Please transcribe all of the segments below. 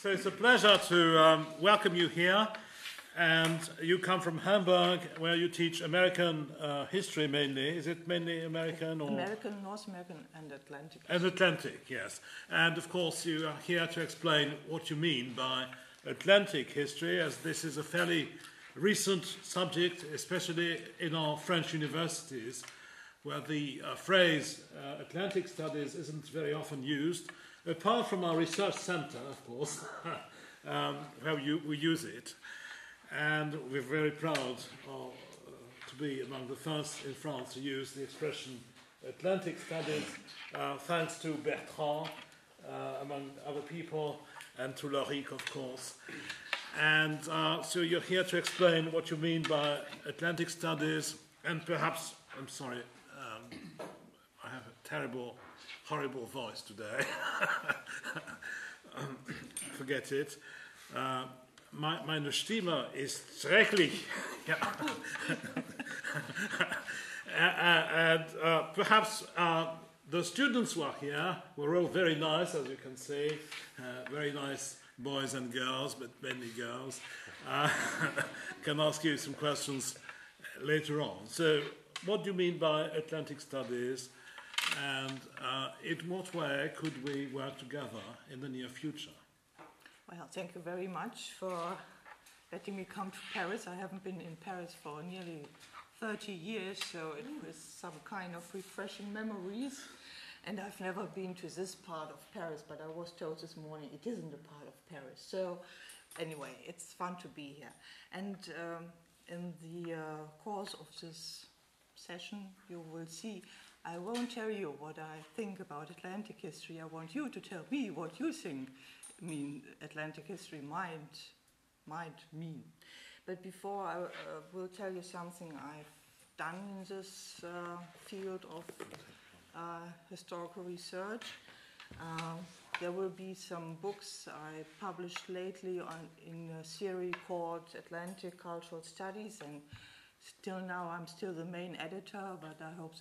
So it's a pleasure to welcome you here. And you come from Hamburg, where you teach American history mainly. Is it mainly American? Or? American, North American, and Atlantic. And Atlantic, yes. And of course, you are here to explain what you mean by Atlantic history, as this is a fairly recent subject, especially in our French universities, where the phrase Atlantic studies isn't very often used, apart from our research center, of course, where we use it. And we're very proud to be among the first in France to use the expression Atlantic studies, thanks to Bertrand, among other people, and to Lauric, of course. And so you're here to explain what you mean by Atlantic studies, and perhaps, I'm sorry, I have a terrible, horrible voice today. Forget it. Meine Stimme ist schrecklich. And perhaps the students who are here were all very nice, as you can see, very nice boys and girls, but mainly girls. Can ask you some questions later on. So, what do you mean by Atlantic studies, and in what way could we work together in the near future? Well, thank you very much for letting me come to Paris. I haven't been in Paris for nearly 30 years, so it was some kind of refreshing memories. And I've never been to this part of Paris, but I was told this morning it isn't a part of Paris. So anyway, it's fun to be here. And in the course of this session, you will see I won't tell you what I think about Atlantic history. I want you to tell me what you think Atlantic history might mean. But before I will tell you something I've done in this field of historical research. There will be some books I published lately in a series called Atlantic Cultural Studies, and still now I'm still the main editor, but I hope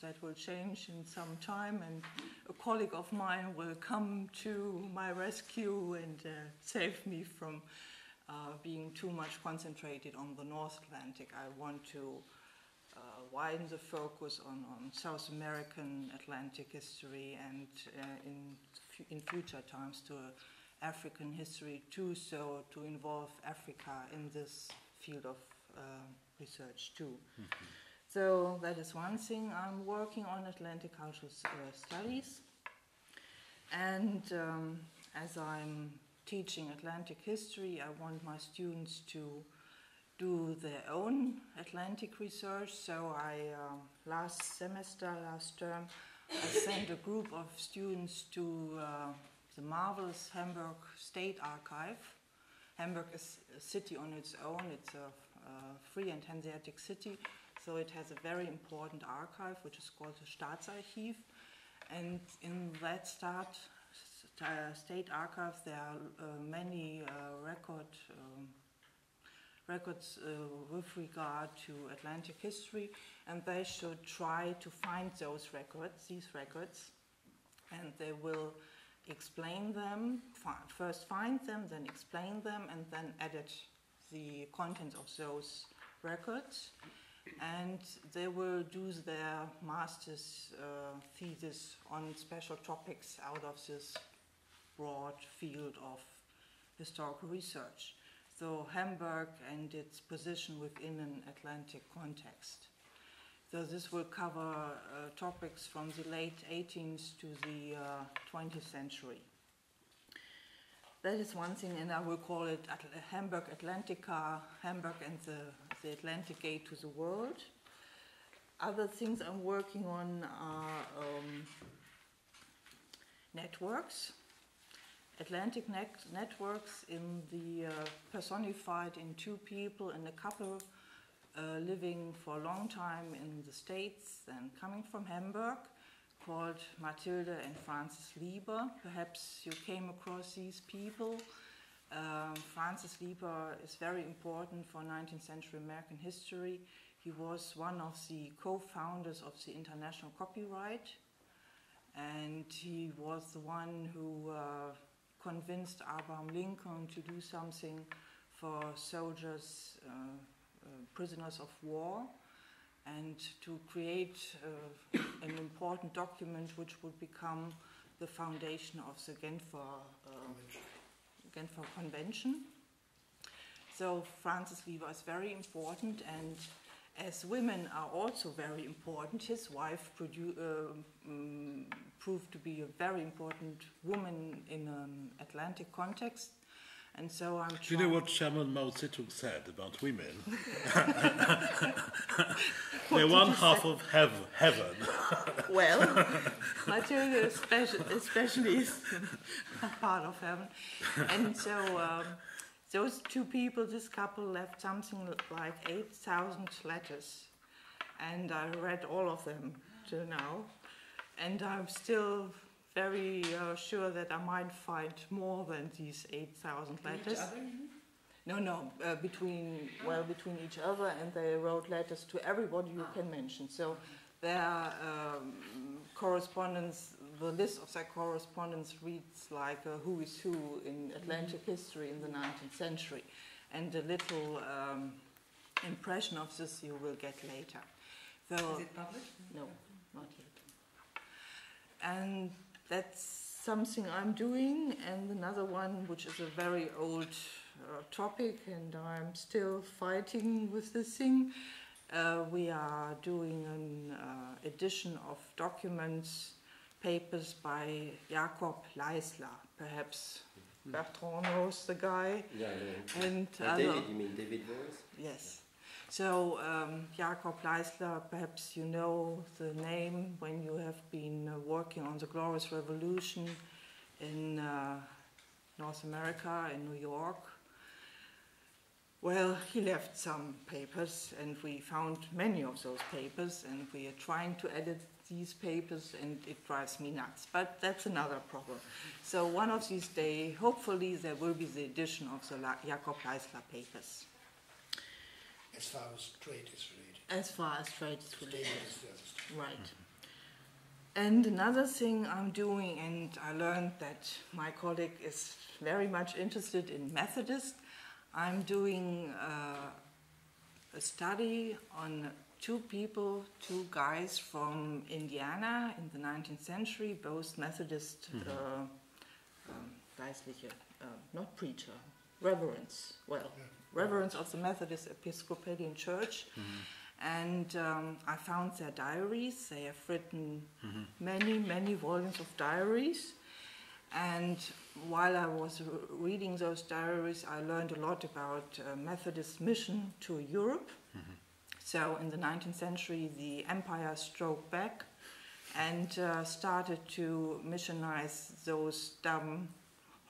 that will change in some time, and a colleague of mine will come to my rescue and save me from being too much concentrated on the North Atlantic. I want to widen the focus on South American Atlantic history, and in future times to African history too, so to involve Africa in this field of research too. Mm-hmm. So that is one thing. I'm working on Atlantic cultural studies, and as I'm teaching Atlantic history, I want my students to do their own Atlantic research. So last term, I sent a group of students to the marvelous Hamburg State Archive. Hamburg is a city on its own. It's a free and Hanseatic city. So it has a very important archive, which is called the Staatsarchiv. And in that state archive, there are many records with regard to Atlantic history, and they should try to find these records, and they will explain them, first find them, then explain them, and then edit the contents of those records. And they will do their master's thesis on special topics out of this broad field of historical research. So Hamburg and its position within an Atlantic context. So this will cover topics from the late 18th to the 20th century. That is one thing, and I will call it Hamburg Atlantica, Hamburg and the Atlantic Gate to the World. Other things I'm working on are networks. Atlantic networks personified in two people and a couple living for a long time in the States and coming from Hamburg, called Mathilde and Francis Lieber. Perhaps you came across these people. Francis Lieber is very important for 19th century American history. He was one of the co-founders of the International Copyright, and he was the one who convinced Abraham Lincoln to do something for soldiers, prisoners of war, and to create an important document which would become the foundation of the Genfer Convention. So Francis Weaver is very important, and as women are also very important, his wife proved to be a very important woman in an Atlantic context. And so I'm Do you know what Chairman Mao Zedong said about women? They're one half of heaven. Well, material especially is part of heaven. And so those two people, this couple, left something like 8,000 letters. And I read all of them till now. And I'm still very sure that I might find more than these 8,000 letters. No, between each other, and they wrote letters to everybody you can mention. So their correspondence, the list of their correspondence reads like a who is who in Atlantic history in the 19th century. And a little impression of this you will get later. So, is it published? No, not yet. And that's something I'm doing, and another one which is a very old topic, and I'm still fighting with this thing. We are doing an edition of documents, papers by Jakob Leisler. Perhaps Bertrand knows the guy. Yeah, yeah. And David, you mean David Boris? Yes. So Jakob Leisler, perhaps you know the name when you have been working on the Glorious Revolution in North America, in New York. Well, he left some papers, and we found many of those papers, and we are trying to edit these papers, and it drives me nuts. But that's another problem. So one of these days, hopefully, there will be the edition of the Jakob Leisler papers. As far as trade is related. As far as trade is related. Right. Mm-hmm. And another thing I'm doing, and I learned that my colleague is very much interested in Methodist. I'm doing a study on two guys from Indiana in the 19th century, both Methodist, geistliche, not preacher, reverends. Well, reverends of the Methodist Episcopalian Church. And I found their diaries. They have written many volumes of diaries. And while I was reading those diaries, I learned a lot about Methodist mission to Europe. So in the 19th century, the empire stroked back and started to missionize those dumb,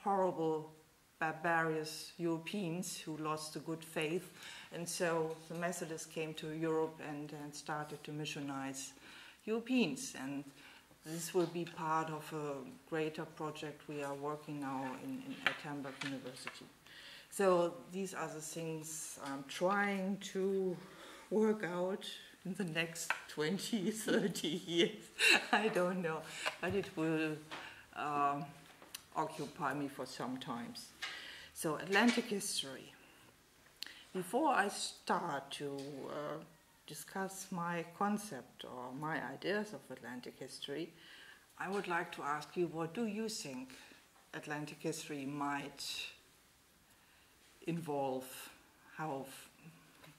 horrible, barbarous Europeans who lost the good faith. And so the Methodists came to Europe and started to missionize Europeans. And this will be part of a greater project we are working now at Hamburg University. So these are the things I'm trying to work out in the next 20, 30 years. I don't know, but it will occupy me for some time. So Atlantic history. Before I start to discuss my concept or my ideas of Atlantic history, I would like to ask you, what do you think Atlantic history might involve?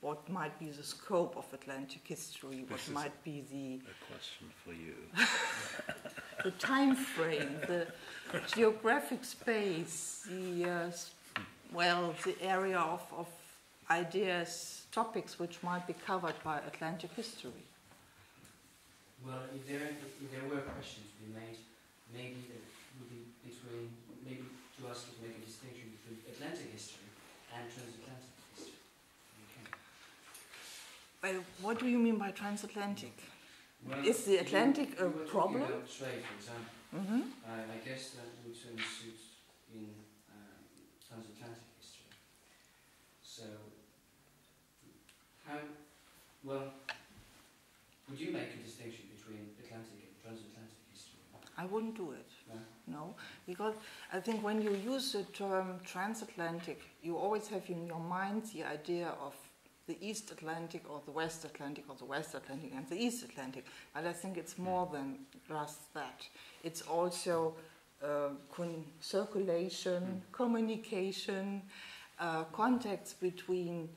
What might be the scope of Atlantic history? What might be a question for you. the time frame, the geographic space, the area of ideas, topics which might be covered by Atlantic history? Well, if there were questions to be made, maybe it would be maybe to ask you to make a distinction between Atlantic history and transatlantic history. Well, what do you mean by transatlantic? Well, is the Atlantic a problem? About trade, for example. I guess that would suit in transatlantic history. So, would you make a distinction between Atlantic and transatlantic history? I wouldn't do it. No? No, Because I think when you use the term transatlantic, you always have in your mind the idea of the East Atlantic or the West Atlantic or the West Atlantic and the East Atlantic. But I think it's more than just that. It's also circulation, communication, contacts between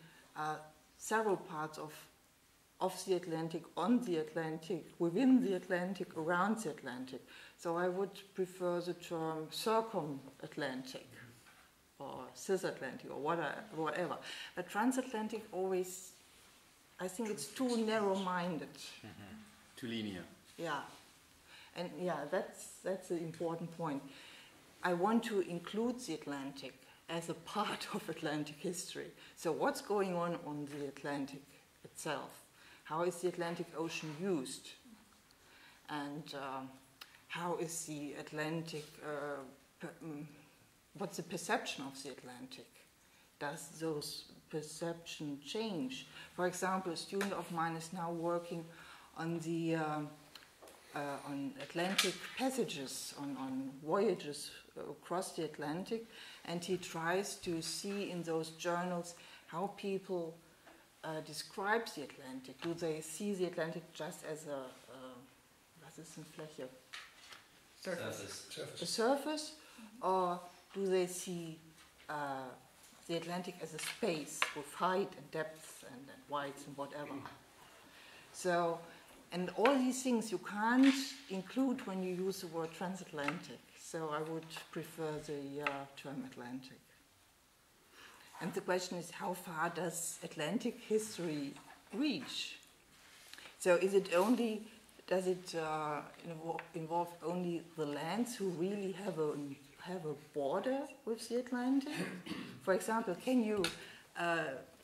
several parts of the Atlantic, on the Atlantic, within the Atlantic, around the Atlantic. So I would prefer the term circum-Atlantic or cis-Atlantic or whatever. But transatlantic always, I think it's too narrow-minded. Too linear. Yeah. And yeah, that's the important point. I want to include the Atlantic as a part of Atlantic history. So what's going on the Atlantic itself? How is the Atlantic Ocean used? And how is the Atlantic, what's the perception of the Atlantic? Does those perception change? For example, a student of mine is now working on the on Atlantic passages, on voyages across the Atlantic, and he tries to see in those journals how people describe the Atlantic. Do they see the Atlantic just as a was ist eine Fläche? Surface. A surface, or do they see the Atlantic as a space with height and depth and width and whatever? So, and all these things you can't include when you use the word transatlantic. So I would prefer the term Atlantic. And the question is, how far does Atlantic history reach? So is it only, does it involve only the lands who really have a border with the Atlantic? For example, can you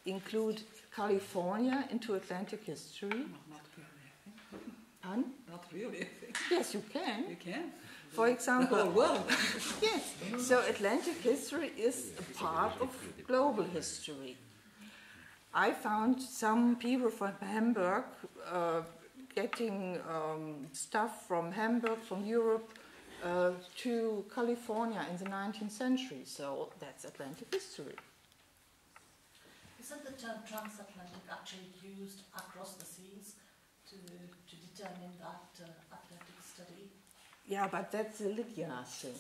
include California into Atlantic history? Not really. Pardon? Not really, I think. Yes, you can. You can. For example, The whole world. yes. So Atlantic history is a part of global history. I found some people from Hamburg getting stuff from Hamburg, from Europe, to California in the 19th century. So that's Atlantic history. Isn't the term transatlantic actually used across the seas to determine that Atlantic study? Yeah, but that's a Lydia thing.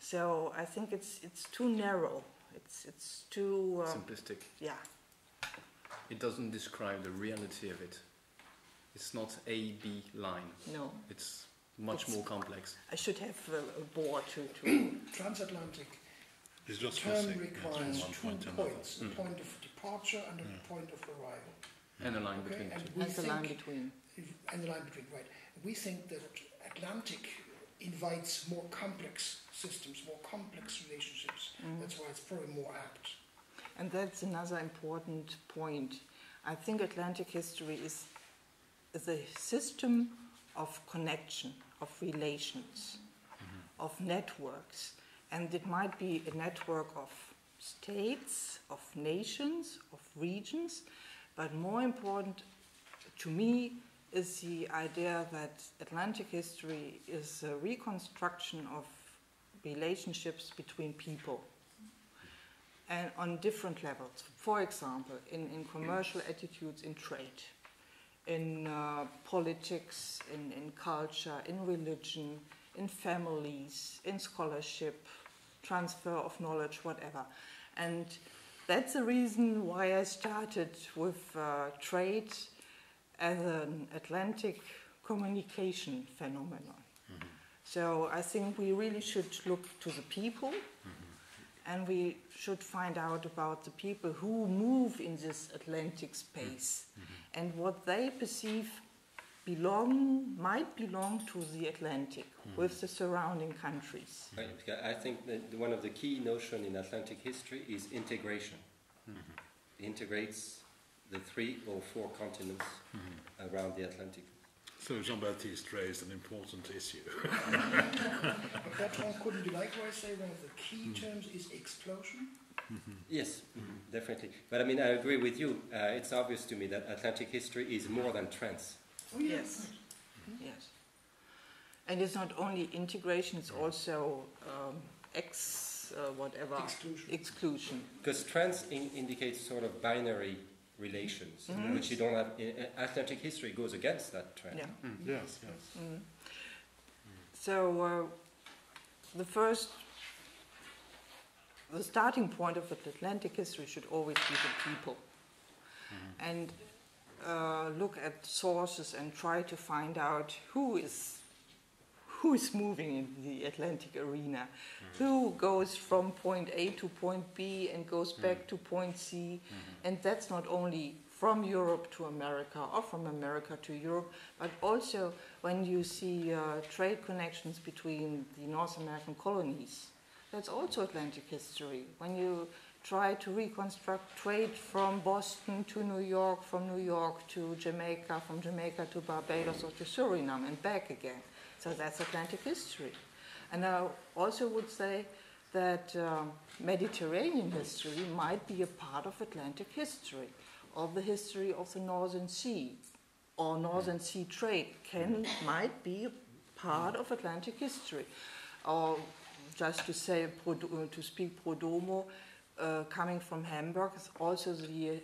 So I think it's too narrow. It's too Simplistic. Yeah. It doesn't describe the reality of it. It's not A, B line. No. It's much more complex. I should have a board to Transatlantic It's just term missing. requires One 2 point and another. points, a point of departure and a point of arrival. And a line Okay, between and two. we That's the think, line between. and the line between, right. We think that Atlantic invites more complex systems, more complex relationships. That's why it's probably more apt. And that's another important point. I think Atlantic history is a system of connection, of relations, of networks. And it might be a network of states, of nations, of regions, but more important to me is the idea that Atlantic history is a reconstruction of relationships between people and on different levels. For example, in commercial attitudes in trade, in politics, in culture, in religion, in families, in scholarship, transfer of knowledge, whatever. And that's the reason why I started with trade as an Atlantic communication phenomenon. So I think we really should look to the people, and we should find out about the people who move in this Atlantic space and what they perceive might belong to the Atlantic with the surrounding countries. I think that one of the key notions in Atlantic history is integration. It integrates the 3 or 4 continents around the Atlantic. So Jean-Baptiste raised an important issue. But Bertrand, couldn't you likewise say one of the key terms is explosion? Yes, definitely. But I mean, I agree with you. It's obvious to me that Atlantic history is more than trends. Oh, yes. Yes. And it's not only integration, it's also exclusion. Because trans indicates sort of binary relations, which you don't have. Atlantic history goes against that trend. Yeah. Yes, yes. So the starting point of Atlantic history should always be the people, and look at sources and try to find out who is moving in the Atlantic arena, who goes from point A to point B and goes back to point C, and that's not only from Europe to America or from America to Europe, but also when you see trade connections between the North American colonies. That's also Atlantic history. When you try to reconstruct trade from Boston to New York, from New York to Jamaica, from Jamaica to Barbados or to Suriname and back again. So that's Atlantic history. And I also would say that Mediterranean history might be a part of Atlantic history, or the history of the Northern Sea, or Northern Sea trade might be a part of Atlantic history. Or just to say, to speak pro domo, coming from Hamburg, also the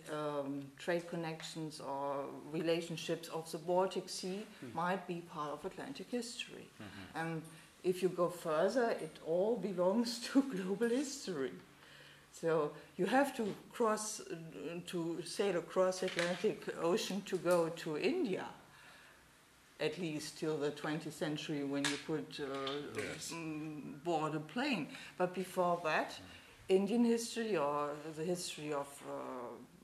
trade connections or relationships of the Baltic Sea might be part of Atlantic history. And if you go further, it all belongs to global history. So you have to sail across the Atlantic Ocean to go to India, at least till the 20th century when you could board a plane. But before that, Indian history or the history of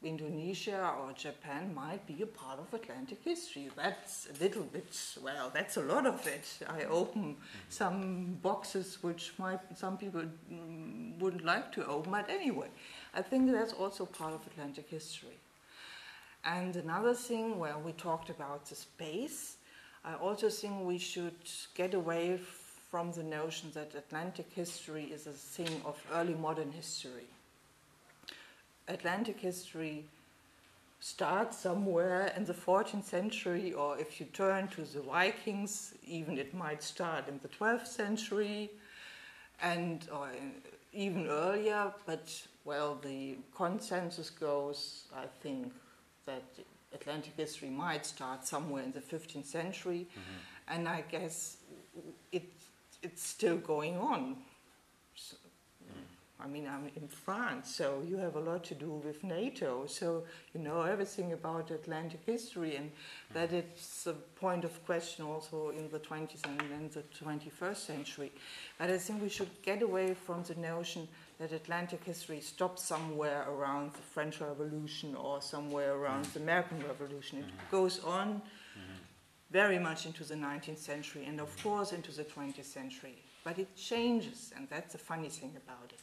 Indonesia or Japan might be a part of Atlantic history. That's a little bit, well, that's a lot of it. I open some boxes which some people wouldn't like to open, but anyway, I think that's also part of Atlantic history. And another thing, where we talked about the space, I also think we should get away from the notion that Atlantic history is a thing of early modern history. Atlantic history starts somewhere in the 14th century, or if you turn to the Vikings, even it might start in the 12th century, or even earlier, but well, the consensus goes, I think, that Atlantic history might start somewhere in the 15th century, and I guess it's still going on. So, I mean, I'm in France, so you have a lot to do with NATO, so you know everything about Atlantic history, and that it's a point of question also in the 20th and then the 21st century. But I think we should get away from the notion that Atlantic history stops somewhere around the French Revolution or somewhere around the American Revolution. It goes on very much into the 19th century and of course into the 20th century. But it changes, and that's the funny thing about it.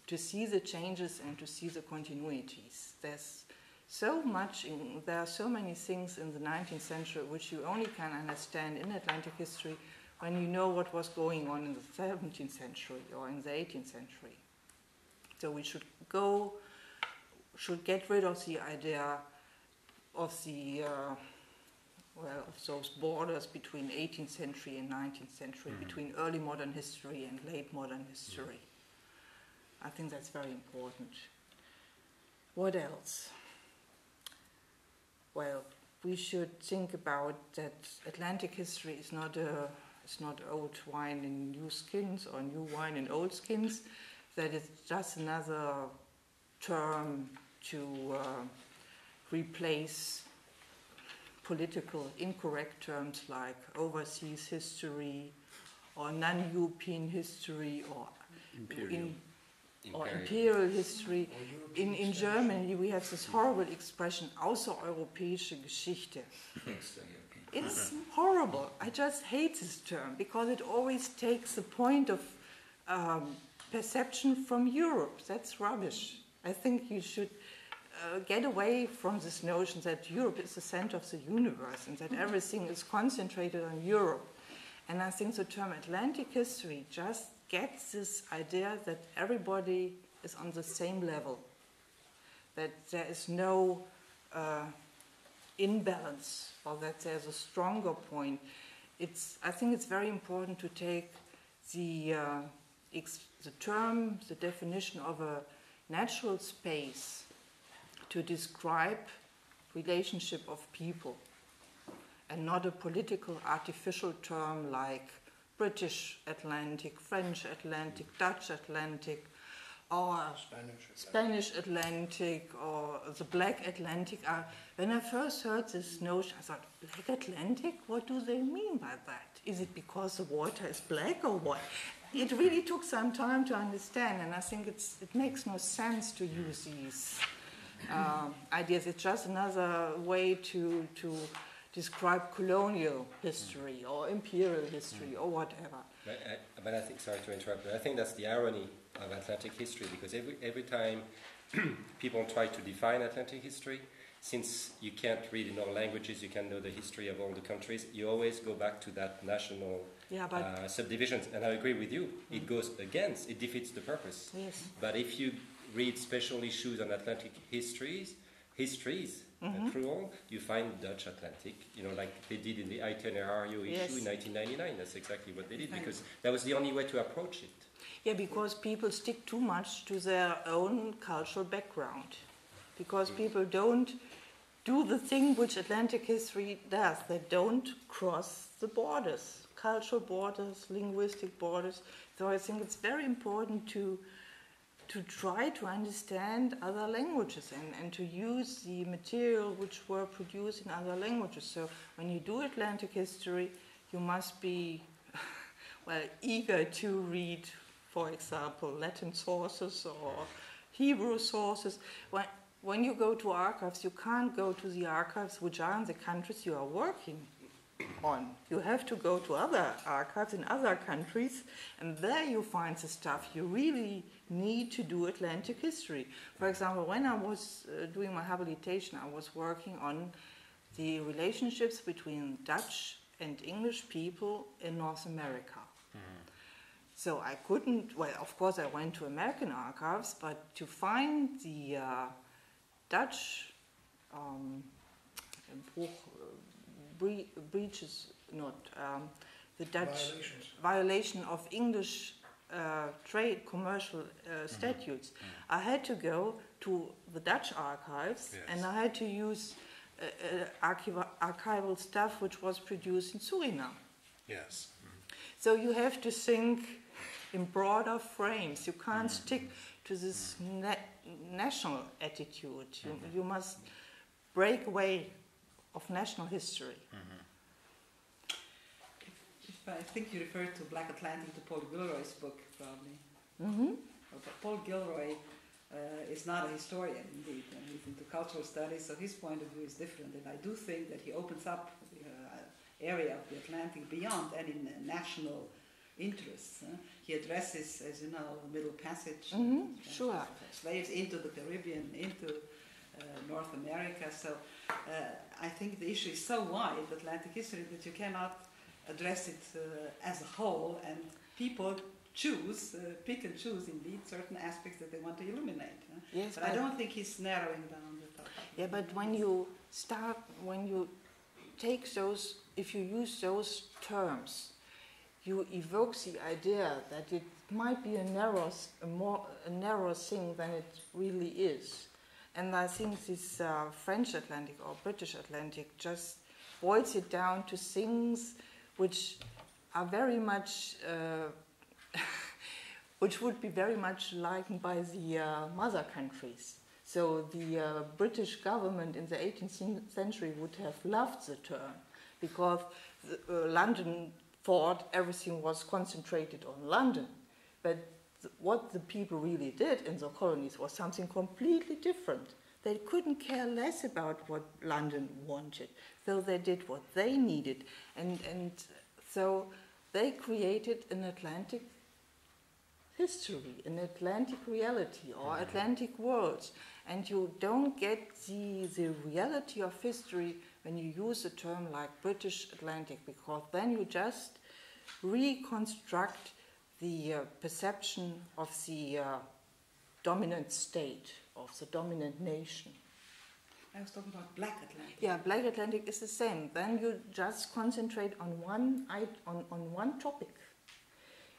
To see the changes and to see the continuities. There's so much, there are so many things in the 19th century which you only can understand in Atlantic history when you know what was going on in the 17th century or in the 18th century. So we should get rid of the idea of the of those borders between 18th century and 19th century, between early modern history and late modern history. I think that's very important. What else? Well, we should think about that Atlantic history is not old wine in new skins or new wine in old skins, that it's just another term to replace political incorrect terms like overseas history or non-European history or imperial history. In Germany we have this horrible expression, außereuropäische Geschichte. It's horrible. I just hate this term because it always takes the point of perception from Europe. That's rubbish. I think you should get away from this notion that Europe is the center of the universe and that everything is concentrated on Europe. And I think the term Atlantic history just gets this idea that everybody is on the same level, that there is no imbalance, or that there's a stronger point. I think it's very important to take the term, the definition of a natural space to describe relationship of people, and not a political artificial term like British Atlantic, French Atlantic, Dutch Atlantic, or Spanish Atlantic, or the Black Atlantic. When I first heard this notion, I thought, Black Atlantic? What do they mean by that? Is it because the water is black or what? It really took some time to understand, and I think it makes no sense to use these ideas. It's just another way to describe colonial history or imperial history or whatever. But I think, sorry to interrupt, but I think that's the irony of Atlantic history, because every time people try to define Atlantic history, since you can't read in all languages, you can know the history of all the countries, you always go back to that national subdivisions. And I agree with you, it goes against, it defeats the purpose. Yes. But if you read special issues on Atlantic histories, through all, you find Dutch Atlantic, like they did in the Itinerario issue in 1999. That's exactly what they did, because that was the only way to approach it. Yeah, because people stick too much to their own cultural background. Because people don't do the thing which Atlantic history does. They don't cross the borders, cultural borders, linguistic borders. So I think it's very important to try to understand other languages and to use the material which were produced in other languages. So when you do Atlantic history, you must be eager to read, for example, Latin sources or Hebrew sources. When you go to archives, you can't go to the archives which are in the countries you are working on. You have to go to other archives in other countries, and there you find the stuff you really need to do Atlantic history. For example, when I was doing my habilitation, I was working on the relationships between Dutch and English people in North America. So I couldn't, of course I went to American archives, but to find the Dutch breaches, the Dutch violation of English trade commercial statutes, I had to go to the Dutch archives, and I had to use archival stuff which was produced in Suriname. Yes. So you have to think in broader frames. You can't stick to this national attitude. You must break away of national history. I think you referred to Black Atlantic, to Paul Gilroy's book, probably. But Paul Gilroy is not a historian, indeed, and he's into cultural studies, so his point of view is different. And I do think that he opens up the area of the Atlantic beyond any national interests. He addresses, as you know, the Middle Passage, slaves into the Caribbean, into North America. So I think the issue is so wide, Atlantic history, that you cannot address it as a whole, and people pick and choose indeed certain aspects that they want to illuminate. Yes, but I don't think he's narrowing down the topic. Yeah, but when you take those, if you use those terms, you evoke the idea that it might be a narrow thing than it really is. And I think this French Atlantic or British Atlantic just boils it down to things which are very much, which would be very much likened by the mother countries. So the British government in the 18th century would have loved the term, because London thought everything was concentrated on London. But what the people really did in the colonies was something completely different. They couldn't care less about what London wanted, so they did what they needed. And so they created an Atlantic history, an Atlantic reality, or Atlantic worlds. And you don't get the reality of history when you use a term like British Atlantic, because then you just reconstruct the perception of the dominant state, of the dominant nation. I was talking about Black Atlantic. Yeah, Black Atlantic is the same. Then you just concentrate on one topic.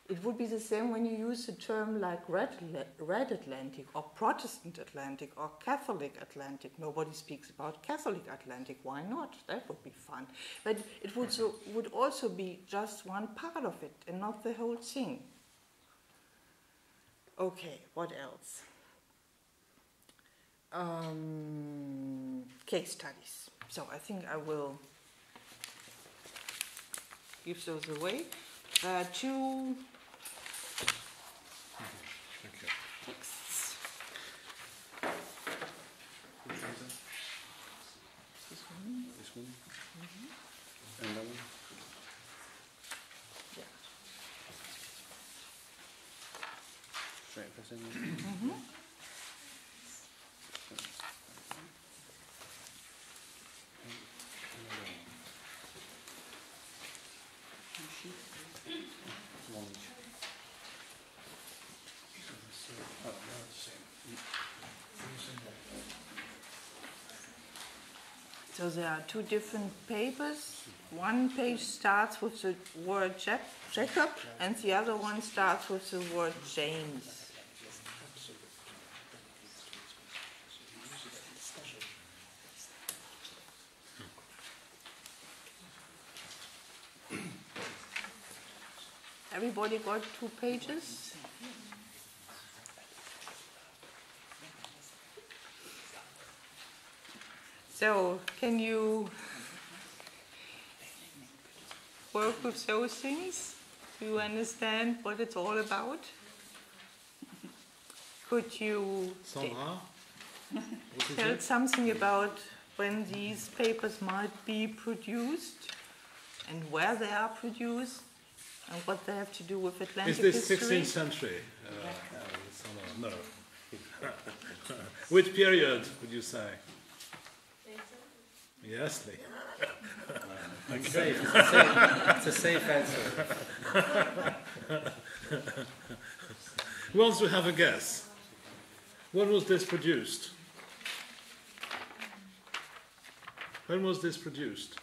It would be the same when you use a term like Red Atlantic or Protestant Atlantic or Catholic Atlantic. Nobody speaks about Catholic Atlantic. Why not? That would be fun. But it would also be just one part of it and not the whole thing. Okay, what else? Case studies. So I think I will give those away. Two texts. This one? This one? Mm-hmm. And that one? Yeah. Should I press in? Mm-hmm. One each. So there are two different papers. One page starts with the word Jacob and the other one starts with the word James. Everybody got 2 pages? So, can you work with those things? Do you understand what it's all about? Could you Somehow? tell something about when these papers might be produced and where they are produced? And what they have to do with Atlantic Is this history? 16th century? No. Which period would you say? Yes, Lee. It's safe. It's a safe answer. Who wants to have a guess? When was this produced? When was this produced?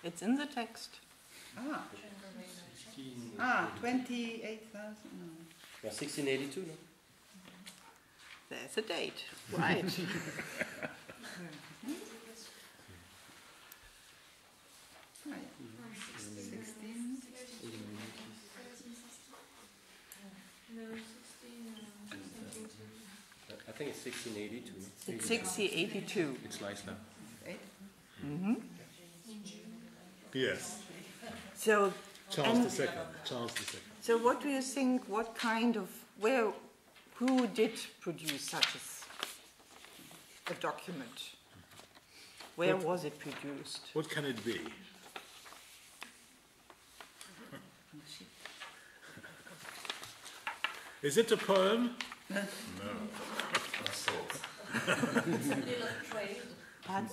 It's in the text. 28,000. No. Yeah, 1682, no? There's a date, right? Oh, yeah. 16. I think it's 1682. No? It's 6082. It's nice now. 8. Mm-hmm. Yes. So, Charles II. Charles II. so what do you think? What kind of who did produce such a document? Where was it produced? What can it be? Is it a poem? No. Pardon?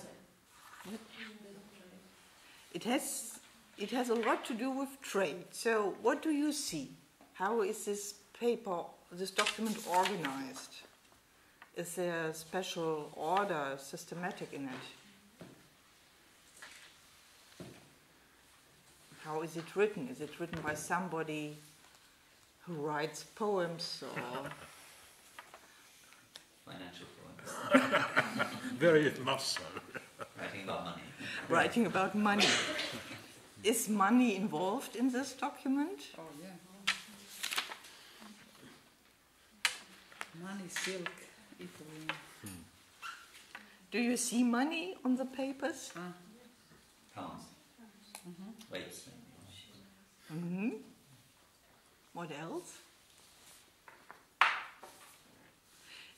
It has a lot to do with trade. So what do you see? How is this document organized? Is there a special order, systematic in it? How is it written? Is it written by somebody who writes poems or? Financial poems. Very much so. Writing about money. Writing about money. Is money involved in this document? Oh, yeah. Money, silk, Italy. Do you see money on the papers? Pounds. Weights. Mm-hmm. What else?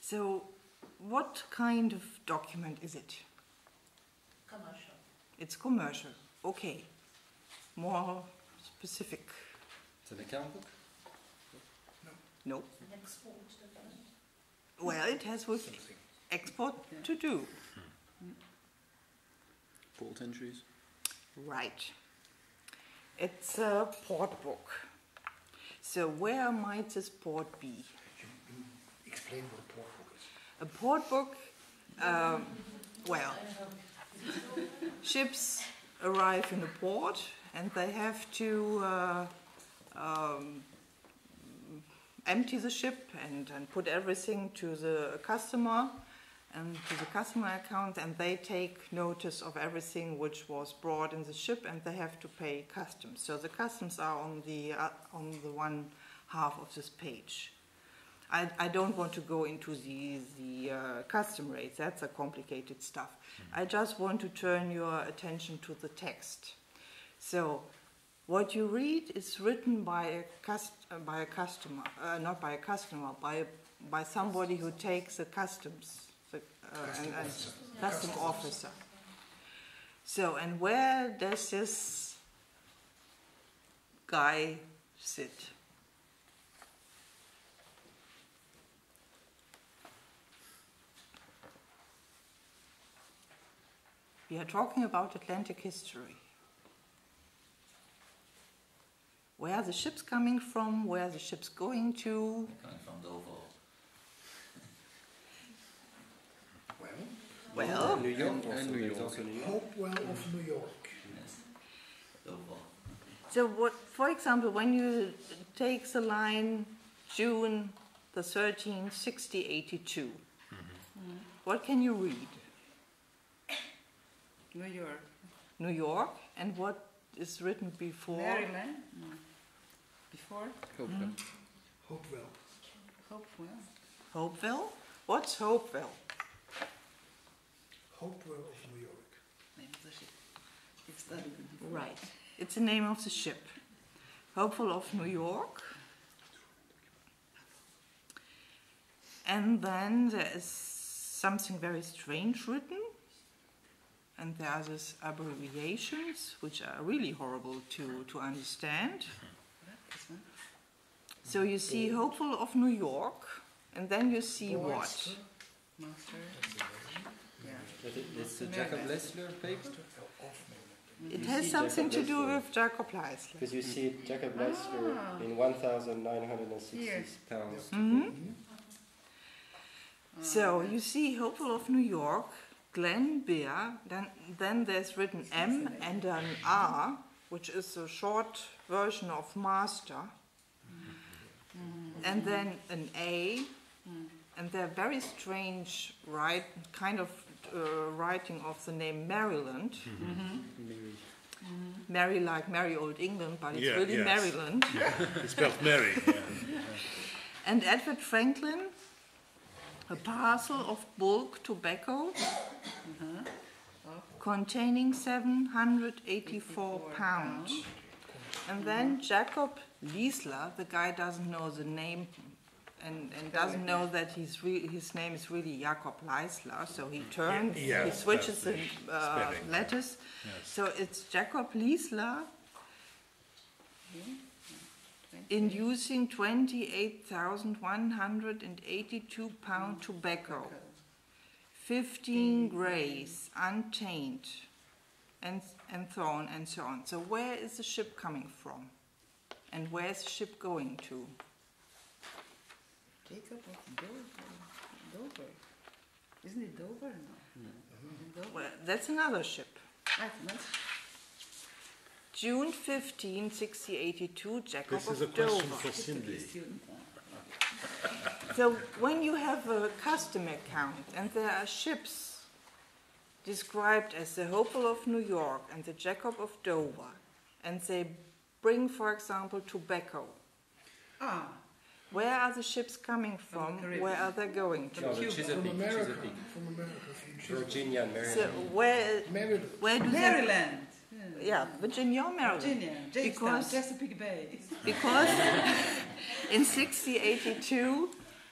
So, what kind of document is it? Commercial. It's commercial. Okay. More specific. It's an account book? No. An export document. Well, it has with export to do. Port entries. Right. It's a port book. So where might this port be? Explain what a port book is. A port book Well, ships arrive in a port and they have to empty the ship and put everything to the customer and to the customer account, and they take notice of everything which was brought in the ship, and they have to pay customs. So the customs are on the one half of this page. I don't want to go into the custom rates. That's a complicated stuff. I just want to turn your attention to the text. So what you read is written by a customer, not by a customer, by somebody who takes the customs, and custom officer. So, and where does this guy sit? We are talking about Atlantic history. Where are the ships coming from? Where are the ships going to? Coming from Dover. Well, New York also. And New There's York. also New York. Hopewell of New York. Yes. Dover. so what, for example, when you take the line June the 13th, 1682, what can you read? New York. New York, and what is written before? Maryland? No. Before? Hopewell. Hopewell. Hopewell. Hopewell? What's Hopewell? Hopewell of New York. Name of the ship. It's studied it before. Right. It's the name of the ship. Hopewell of New York. And then there is something very strange written. And there are these abbreviations, which are really horrible to understand. This one? So you see Hopewell of New York, and then you see what? Master. Yeah. It's the Jacob Leisler paper. It You has see something Jacob to do Leisler. with Jacob Leisler. Because you see Jacob Leisler in 1,960 Here. pounds. So you see Hopewell of New York, Glen Bear, then there's written M and an R, which is a short version of master, and then an A, and they're very strange kind of writing of the name Maryland. Mary like Merry Old England, but it's really yes. Maryland. It's spelled Mary. Yeah. And Edward Franklin, a parcel of bulk tobacco containing 784 pounds. And then Jacob Leisler, the guy doesn't know the name and doesn't know that his name is really Jacob Leisler, so he he switches the letters. Yes. So it's Jacob Leisler inducing 28,182 pound tobacco, 15 grays, untainted, and thrown, and so on. So where is the ship coming from? And where is the ship going to? Jacob of Dover. Isn't it Dover? No. Dover? Well, that's another ship. I don't know. June 15, 1682, Jacob This is a of question Dover. for Cindy. Student. So when you have a custom account and there are ships described as the Hopewell of New York and the Jacob of Dover, and they bring, for example, tobacco, where are the ships coming from? the Caribbean. Where are they going to? No, the From Chesapeake. America. Chesapeake. From America. From Chesapeake. Virginia and Maryland. So where do they? Maryland. Yeah, Virginia or Maryland. Virginia. Jamestown. Because- Chesapeake Bay. Because in 1682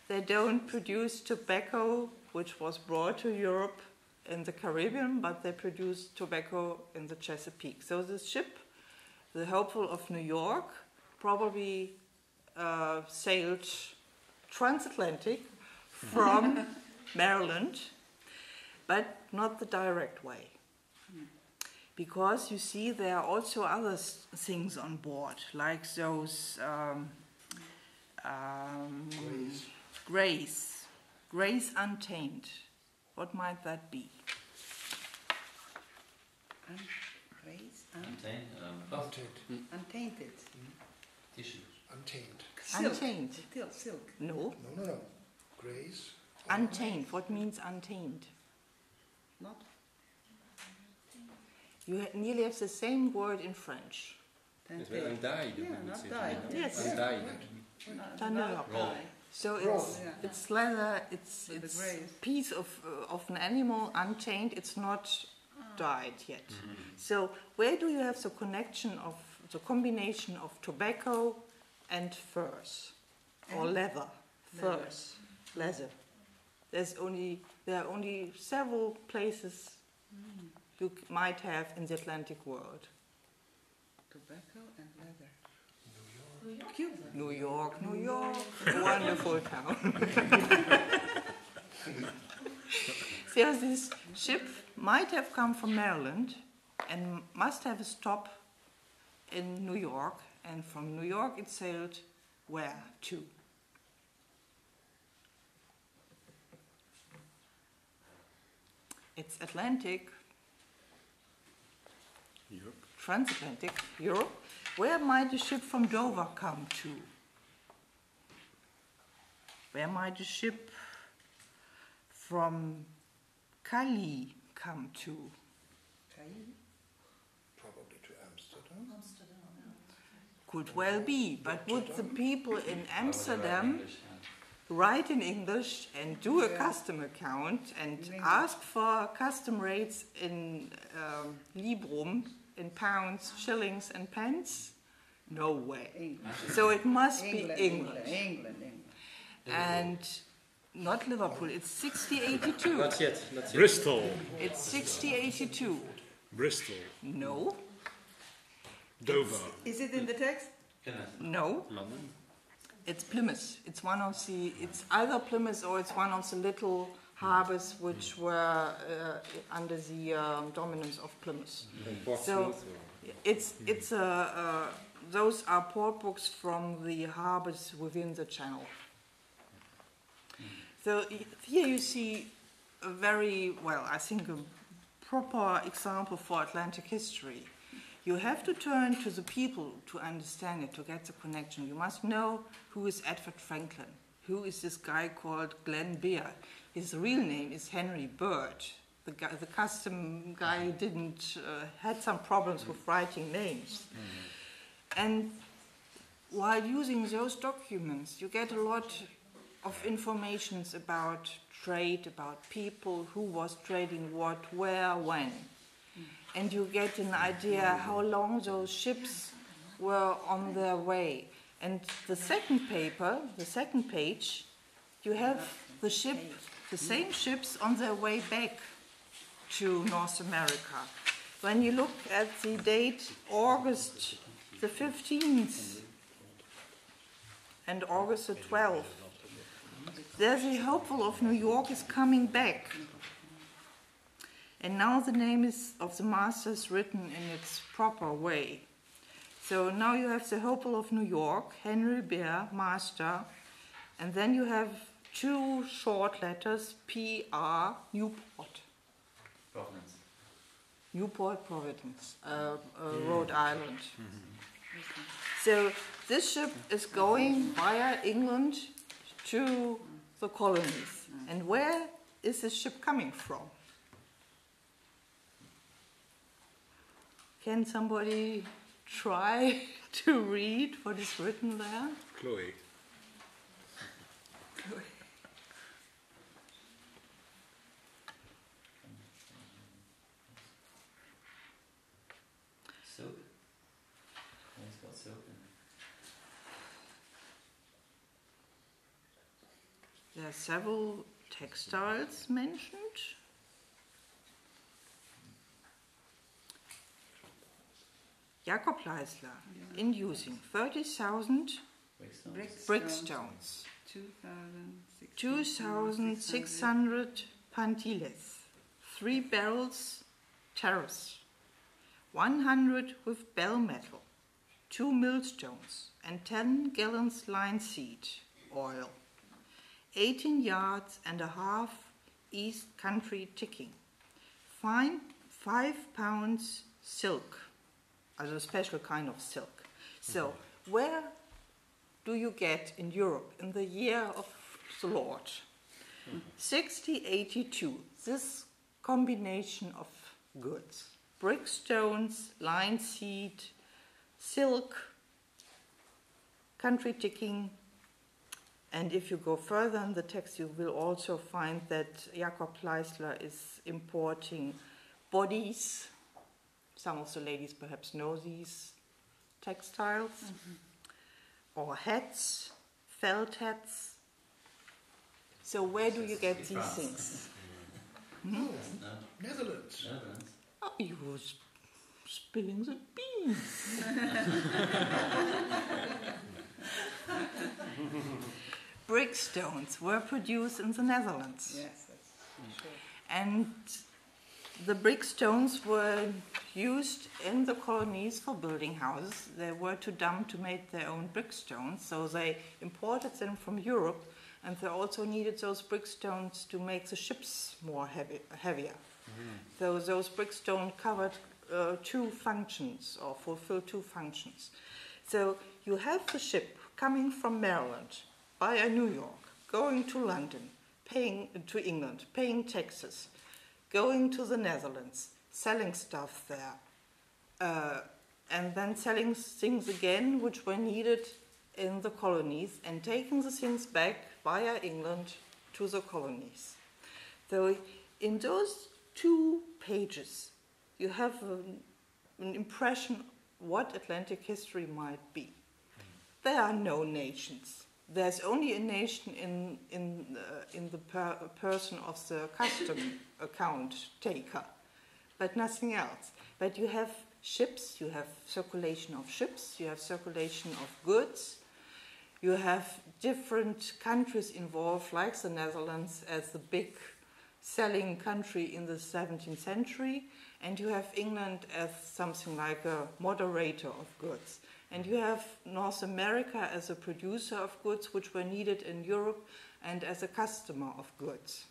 they don't produce tobacco which was brought to Europe in the Caribbean, but they produce tobacco in the Chesapeake. So the ship, the Hopewell of New York, probably sailed transatlantic from Maryland, but not the direct way. Because you see, there are also other things on board, like those grays untamed. What might that be? Untainted. Untainted. Tissue. Untamed. Silk. Untamed. Silk. No. No. Grays. Untamed. What means untamed? Not. You nearly have the same word in French. Yes, well, undyed. Yeah, we would not say. dyed. Yes. Undyed. Tanner. Raw. So Raw, it's yeah. it's leather. It's With the it's grays. piece of an animal unchained. It's not dyed yet. So where do you have the connection of the combination of tobacco and furs or And? leather? Furs, leather. There are only several places you might have in the Atlantic world. Tobacco and leather. New York, New York, a wonderful town. So this ship might have come from Maryland and must have a stop in New York, and from New York it sailed where to? It's Atlantic, Europe. transatlantic, Europe. Where might the ship from Dover come to? Where might the ship from Calais come to? Probably to Amsterdam. Could well be, but would the people in Amsterdam write in English and do a custom account and ask for custom rates in librum, in pounds, shillings and pence? No way. England. So it must be England. England. And not Liverpool, it's 6082. Not yet. Not yet. Bristol. It's 6082. Bristol. No, Dover. Is it in the text? no. London. It's Plymouth. It's one of the. It's either Plymouth or it's one of the little harbors which were under the dominance of Plymouth. And Portsmouth So or- it's those are port books from the harbors within the channel. So here you see a very well, I think, a proper example for Atlantic history. You have to turn to the people to understand it, to get the connection. You must know who is Edward Franklin, who is this guy called Glenn Beard. His real name is Henry Bird. The custom guy didn't had some problems with writing names. And while using those documents, you get a lot of information about trade, about people, who was trading what, where, when. And you get an idea how long those ships were on their way. And the second paper, the second page, you have the same ships on their way back to North America. When you look at the date August the 15th and August the 12th, there's a hopeful of New York is coming back. And now the name of the master is written in its proper way. So now you have the hopeful of New York, Henry Bear, master, and then you have two short letters, PR, Newport. Providence. Newport, Providence, Rhode Island. So this ship is going via England to the colonies. And where is this ship coming from? Can somebody try to read what is written there? Chloe. Silk. It's got silk in it. There are several textiles mentioned. Jacob Leisler, in using 30,000 brickstones, 2,600 pantiles, 3 barrels terrace, 100 with bell metal, 2 millstones, and 10 gallons linseed oil, 18 yards and a half east country ticking, 5 5 pounds silk, as a special kind of silk. So, where do you get in Europe in the year of the Lord? 6082, this combination of goods, brickstones, linseed, silk, country ticking, and if you go further in the text, you will also find that Jakob Leisler is importing bodies. Some of the ladies perhaps know these textiles, or hats, felt hats. So where do you get these things? No, No. Netherlands. Netherlands. Oh, you were spilling the beans. Brickstones were produced in the Netherlands. Yes, that's true. And the brickstones were used in the colonies for building houses. They were too dumb to make their own brickstones, so they imported them from Europe, and they also needed those brickstones to make the ships more heavier. So those brickstones covered 2 functions, or fulfilled 2 functions. So you have the ship coming from Maryland via New York, going to London, paying to England, paying taxes, going to the Netherlands, selling stuff there, and then selling things again which were needed in the colonies, and taking the things back via England to the colonies. So in those 2 pages, you have an impression what Atlantic history might be. There are no nations. There's only a nation in the person of the custom account taker, but nothing else. But you have ships, you have circulation of ships, you have circulation of goods, you have different countries involved, like the Netherlands as the big selling country in the 17th century, and you have England as something like a moderator of goods. And you have North America as a producer of goods which were needed in Europe and as a customer of goods.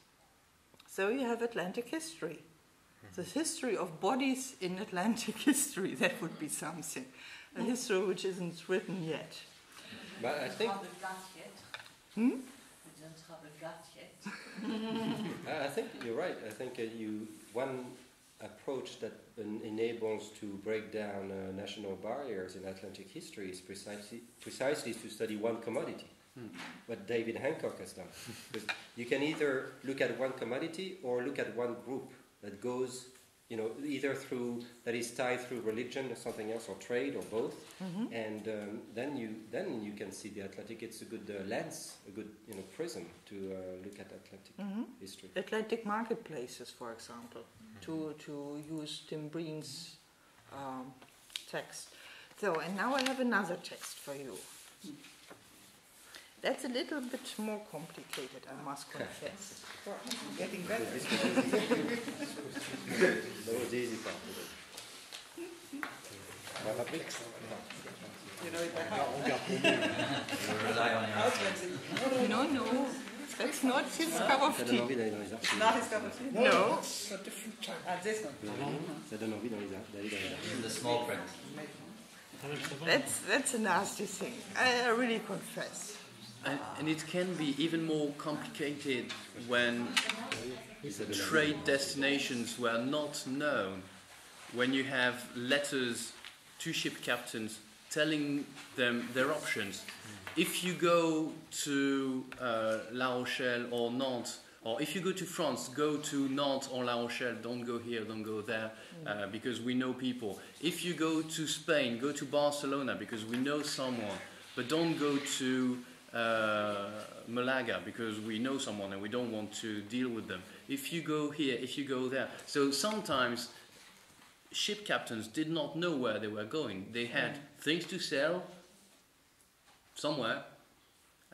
So you have Atlantic history. The history of bodies in Atlantic history, that would be something. A history which isn't written yet. But I think... We don't have a gut yet. Hmm? We don't have a gut yet. I think you're right. I think one approach that enables to break down national barriers in Atlantic history is precisely to study one commodity, what David Hancock has done. Because you can either look at one commodity or look at one group that goes, either through, that is tied through religion or something else, or trade, or both, and then you can see the Atlantic. It's a good lens, a good prism to look at Atlantic history. Atlantic marketplaces, for example, to use Tim Breen's text. So, and now I have another text for you. That's a little bit more complicated, I must confess. Getting better. That was the easy part. You know it by heart. You rely on your husband. No, that's not his cup of tea. It's not his cup of tea. No. It's a different type. This one. In the small print. That's a nasty thing. I really confess. And it can be even more complicated when trade destinations were not known, when you have letters to ship captains telling them their options. If you go to La Rochelle or Nantes, or if you go to France, go to Nantes or La Rochelle, don't go here, don't go there, because we know people. If you go to Spain, go to Barcelona, because we know someone, but don't go to Malaga, because we know someone and we don't want to deal with them. If you go here, if you go there. So sometimes ship captains did not know where they were going. They had things to sell somewhere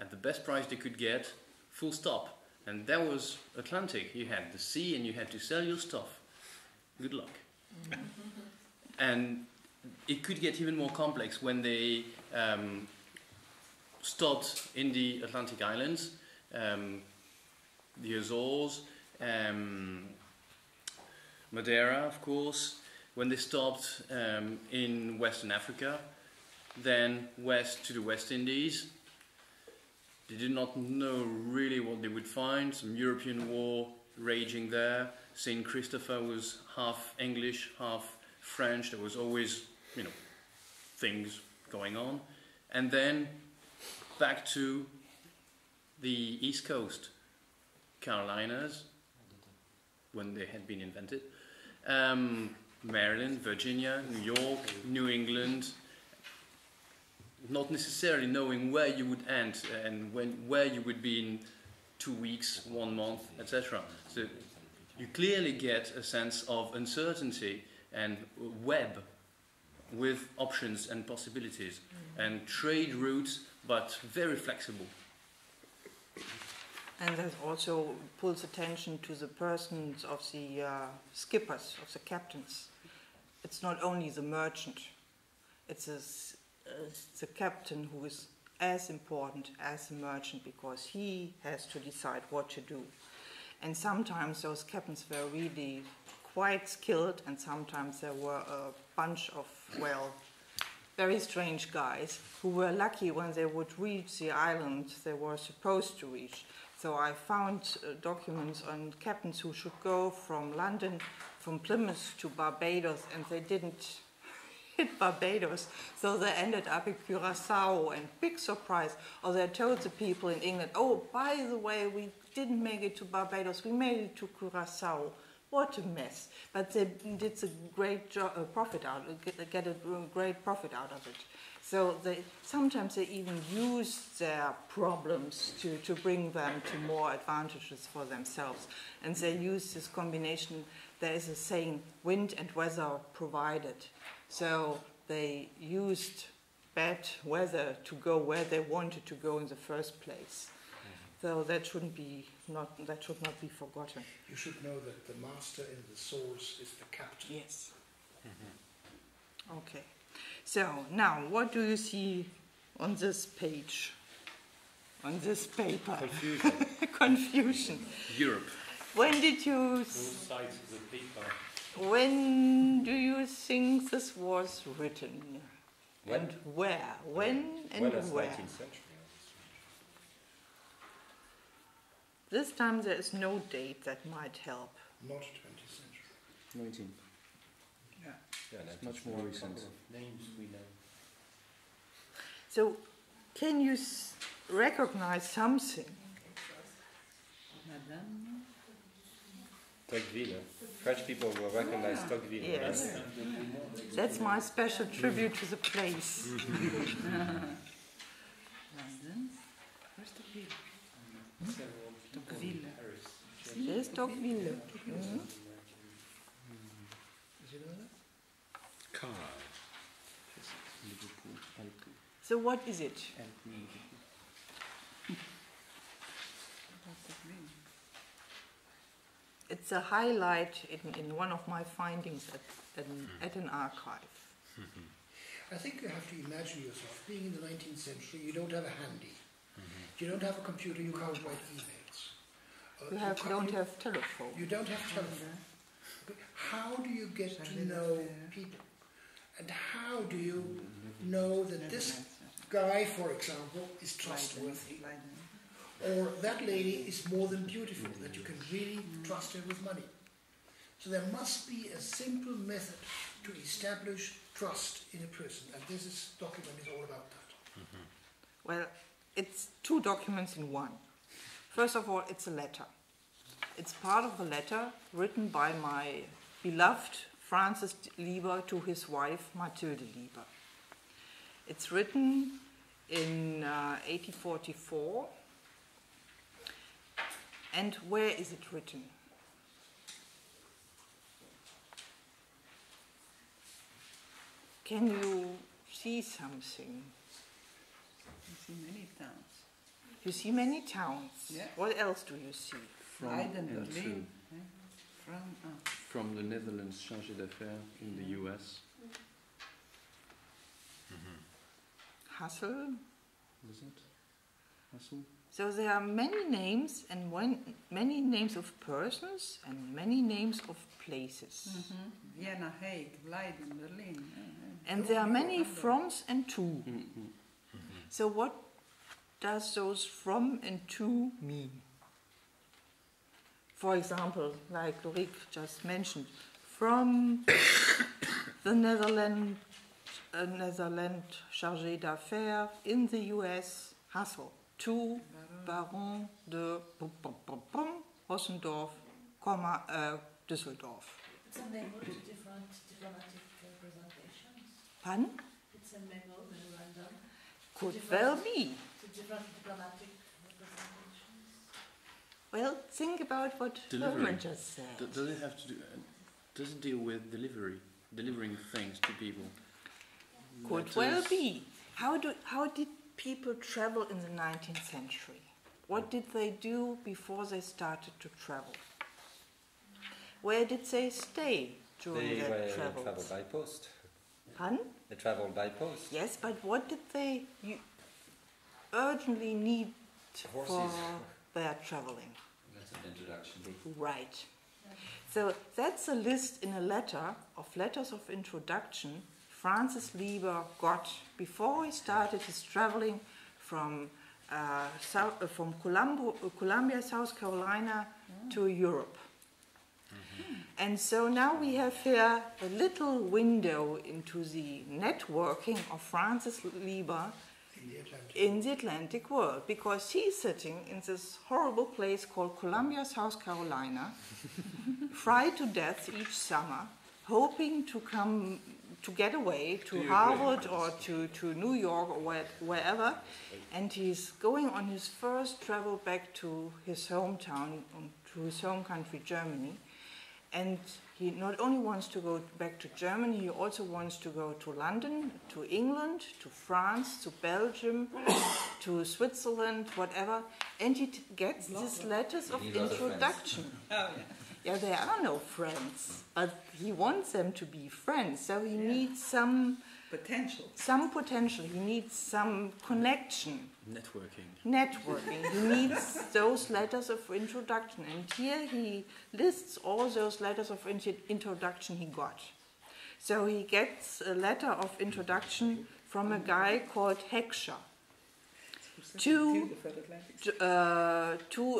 at the best price they could get, full stop. And that was Atlantic. You had the sea and you had to sell your stuff. Good luck. And it could get even more complex when they stopped in the Atlantic Islands, the Azores, Madeira, of course. When they stopped in Western Africa, then west to the West Indies. They did not know really what they would find. Some European war raging there. Saint Christopher was half English, half French. There was always, things going on. And then back to the East Coast, Carolinas, when they had been invented, Maryland, Virginia, New York, New England, not necessarily knowing where you would end and where you would be in 2 weeks, 1 month, etc. So you clearly get a sense of uncertainty and web with options and possibilities and trade routes, but very flexible. And that also pulls attention to the persons of the skippers, of the captains. It's not only the merchant, it's the captain who is as important as the merchant, because he has to decide what to do. And sometimes those captains were really quite skilled, and sometimes there were a bunch of, very strange guys who were lucky when they would reach the island they were supposed to reach. So I found documents on captains who should go from London, from Plymouth to Barbados, and they didn't hit Barbados, so they ended up in Curacao, and big surprise. Or they told the people in England, oh, by the way, we didn't make it to Barbados, we made it to Curacao. What a mess. But they did a great profit out, get a great profit out of it. So sometimes they even use their problems to bring them to more advantages for themselves. And they use this combination. There is a saying, wind and weather provided. So they used bad weather to go where they wanted to go in the first place. So that should not be forgotten. You should know that the master in the source is the captain. Yes. Okay. So now, what do you see on this page, on this paper? Confusion. Confusion. Europe. When did you? Both sides of the paper. When do you think this was written? When? And where? When and When is where? 19th century? This time there is no date that might help. Not 20th century. 19. Yeah. Yeah, It's much more recent. Names we know. So, can you recognize something? Madame. Tocqueville. French people will recognize Tocqueville. Yes. That's my special tribute to the place. London. Where's Tocqueville? Tocqueville. There's Tocqueville. Mhm. Is it on that? So what is it? It's a highlight in one of my findings at an archive. I think you have to imagine yourself being in the 19th century. You don't have a handy. You don't have a computer. You can't write emails. Don't have telephone. You don't have telephone. Okay. How do you get to know people? And how do you know that this guy, for example, is trustworthy? Or that lady is more than beautiful, that you can really trust her with money? So there must be a simple method to establish trust in a person. And this document is all about that. Well, it's two documents in one. First of all, it's a letter. It's part of a letter written by my beloved Francis Lieber to his wife, Mathilde Lieber. It's written in 1844. And where is it written? Can you see something? You see many towns. You see many towns. Yeah. What else do you see? From Leiden, and Berlin. to. From the Netherlands, chargé d'affaires in the US. Hassel? Was it? Hassel? So there are many names and many names of persons and many names of places. Vienna, Hague, Leiden, Berlin. And there are many froms and to. So what does those from and to mean? For example, like Lauric just mentioned, from the Netherlands chargé d'affaires in the US, Hassel, to Baron de Hossendorf, Düsseldorf. It's a memo to different diplomatic representations. Pardon? It's a memorandum. Could well be. To different diplomatic representations. Well, think about what Herman just said. Does it have to do? Does it deal with delivering things to people? Could well be. How did people travel in the 19th century? What did they do before they started to travel? Where did they stay during their travels? They traveled by post. Pardon? They traveled by post. Yes, but what did they urgently need for their traveling? That's an introduction. Right. So that's a list in a letter of letters of introduction Francis Lieber got before he started his traveling from Columbia, South Carolina to Europe. And so now we have here a little window into the networking of Francis Lieber in the Atlantic world, because he's sitting in this horrible place called Columbia, South Carolina, fried to death each summer, hoping to get away to Harvard or to New York or wherever, and he's going on his first travel back to his hometown, to his home country, Germany. And he not only wants to go back to Germany, he also wants to go to London, to England, to France, to Belgium, to Switzerland, whatever. And he gets these letters of introduction. Yeah, there are no friends, but he wants them to be friends. So he needs some potential. He needs some connection. Networking. He needs those letters of introduction. And here he lists all those letters of introduction he got. So he gets a letter of introduction from a guy called Heckscher to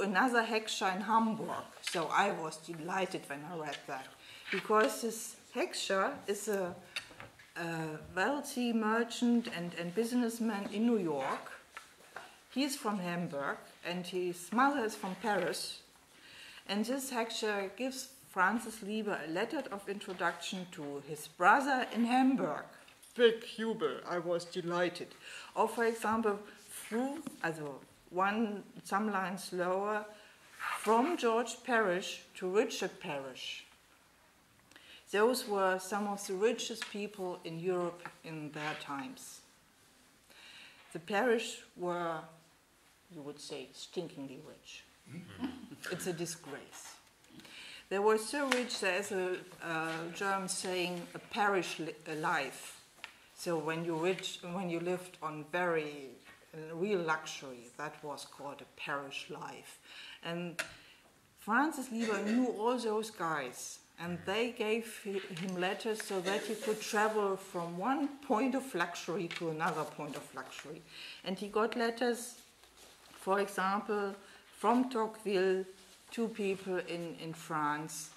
another Heckscher in Hamburg. So I was delighted when I read that, because this Heckscher is a wealthy merchant and businessman in New York. He's from Hamburg, and his mother is from Paris. And this Heckscher gives Francis Lieber a letter of introduction to his brother in Hamburg. Big Hubel, I was delighted. Or, for example, some lines lower, from George Parrish to Richard Parrish. Those were some of the richest people in Europe in their times. The Parrish were, you would say, stinkingly rich. It's a disgrace. They were so rich, there's a German saying, a parish life. So when you lived on real luxury, that was called a parish life. And Francis Lieber knew all those guys, and they gave him letters so that he could travel from one point of luxury to another point of luxury. And he got letters, for example, from Tocqueville to people in France,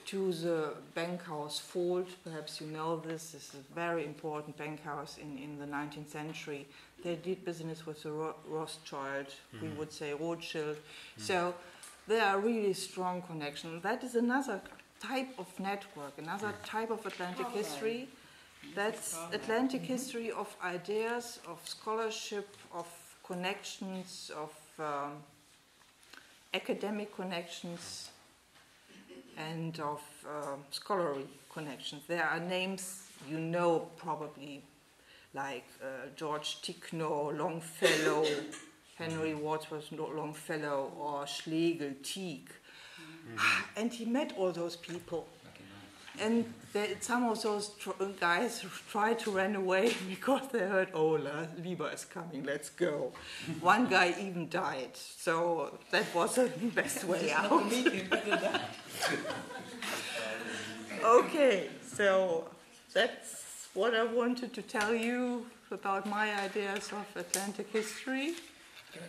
to the bank house Fold. Perhaps you know this. This is a very important bank house in the 19th century. They did business with the Rothschild, we would say Rothschild. So there are really strong connections. That is another type of network, another type of Atlantic history. That's Atlantic history of ideas, of scholarship, of connections, of academic connections, and of scholarly connections. There are names you know probably, like George Ticknor, Longfellow, Henry Wadsworth Longfellow, or Schlegel, Tieck. And he met all those people. And some of those guys tried to run away because they heard, oh, Lieber is coming, let's go. One guy even died, so that was the best way out. Okay, so that's what I wanted to tell you about my ideas of Atlantic history.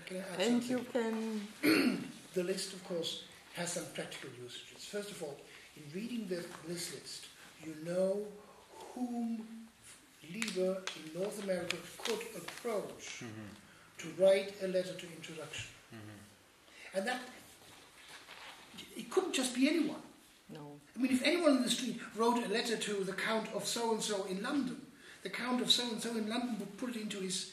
Can I add And something? you can... The list, of course, has some practical usages. First of all, in reading this list, you know whom Lieber in North America could approach to write a letter to introduction. And that, it couldn't just be anyone. No. I mean, if anyone in the street wrote a letter to the Count of so-and-so in London, the Count of so-and-so in London would put it into his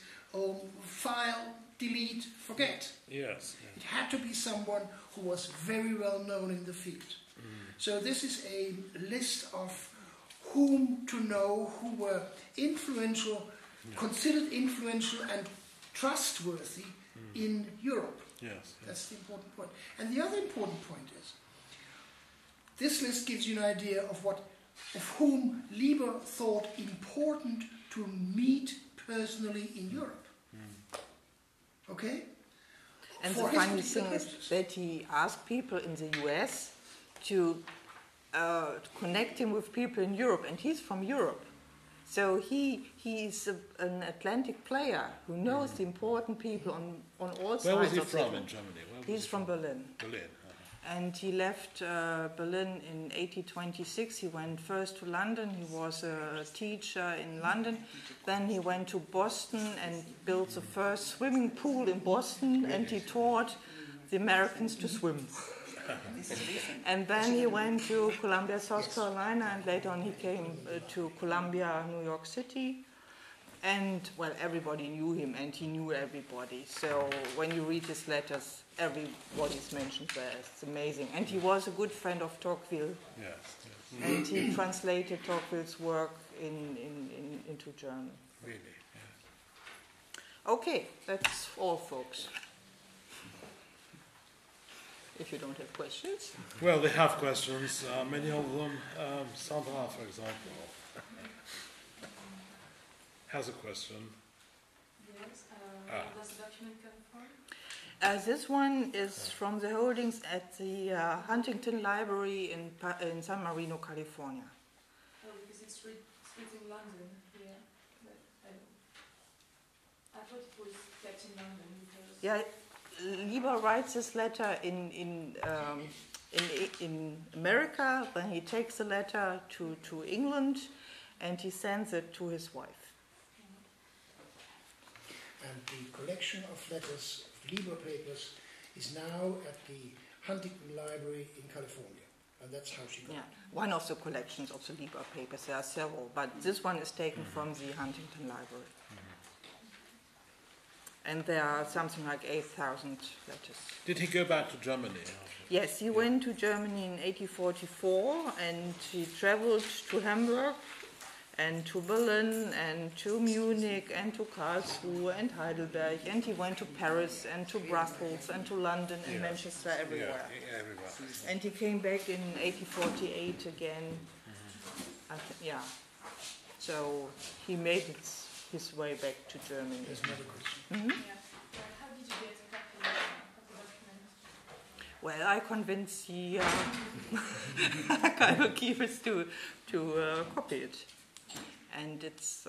file, delete, forget. Yes. It had to be someone who was very well known in the field. So this is a list of whom to know, who were influential, considered influential and trustworthy in Europe. Yes. That's the important point. And the other important point is, this list gives you an idea of whom Lieber thought important to meet personally in Europe. Okay? And For the his funny thing particular is purposes. that he asked people in the US to connect him with people in Europe, and he's from Europe. So he's an Atlantic player who knows the important people on all sides of the Where was he from in Germany? He's from Berlin. Berlin. And he left Berlin in 1826. He went first to London. He was a teacher in London. Then he went to Boston and built the first swimming pool in Boston, and he taught the Americans to swim. And then he went to Columbia, South Carolina, and later on he came to Columbia, New York City. And, well, everybody knew him, and he knew everybody. So when you read his letters, everybody's mentioned there. It's amazing. And he was a good friend of Tocqueville. Yes. And he translated Tocqueville's work into German. Really. Okay, that's all, folks. If you don't have questions. Well, they have questions. Many of them. Sandra, for example, has a question. Yes. Where does the document come from? This one is from the holdings at the Huntington Library in San Marino, California. Oh, because it's in London here. But I thought it was kept in London because. Yeah, Lieber writes this letter in America, then he takes the letter to England, and he sends it to his wife. And the collection of letters, of Lieber papers, is now at the Huntington Library in California. And that's how she got Yeah, it. one of the collections of the Lieber papers. There are several, but this one is taken from the Huntington Library. And there are something like 8,000 letters. Did he go back to Germany? Yes, he went to Germany in 1844, and he traveled to Hamburg and to Berlin and to Munich and to Karlsruhe and Heidelberg, and he went to Paris and to Brussels and to London and Manchester, everywhere. Yeah, everywhere. And he came back in 1848 again. Yeah. So he made his way back to Germany. There's another question. Mm-hmm. Yeah. How did you get a copy of the document? Well, I convinced the archival keepers to copy it. And it's,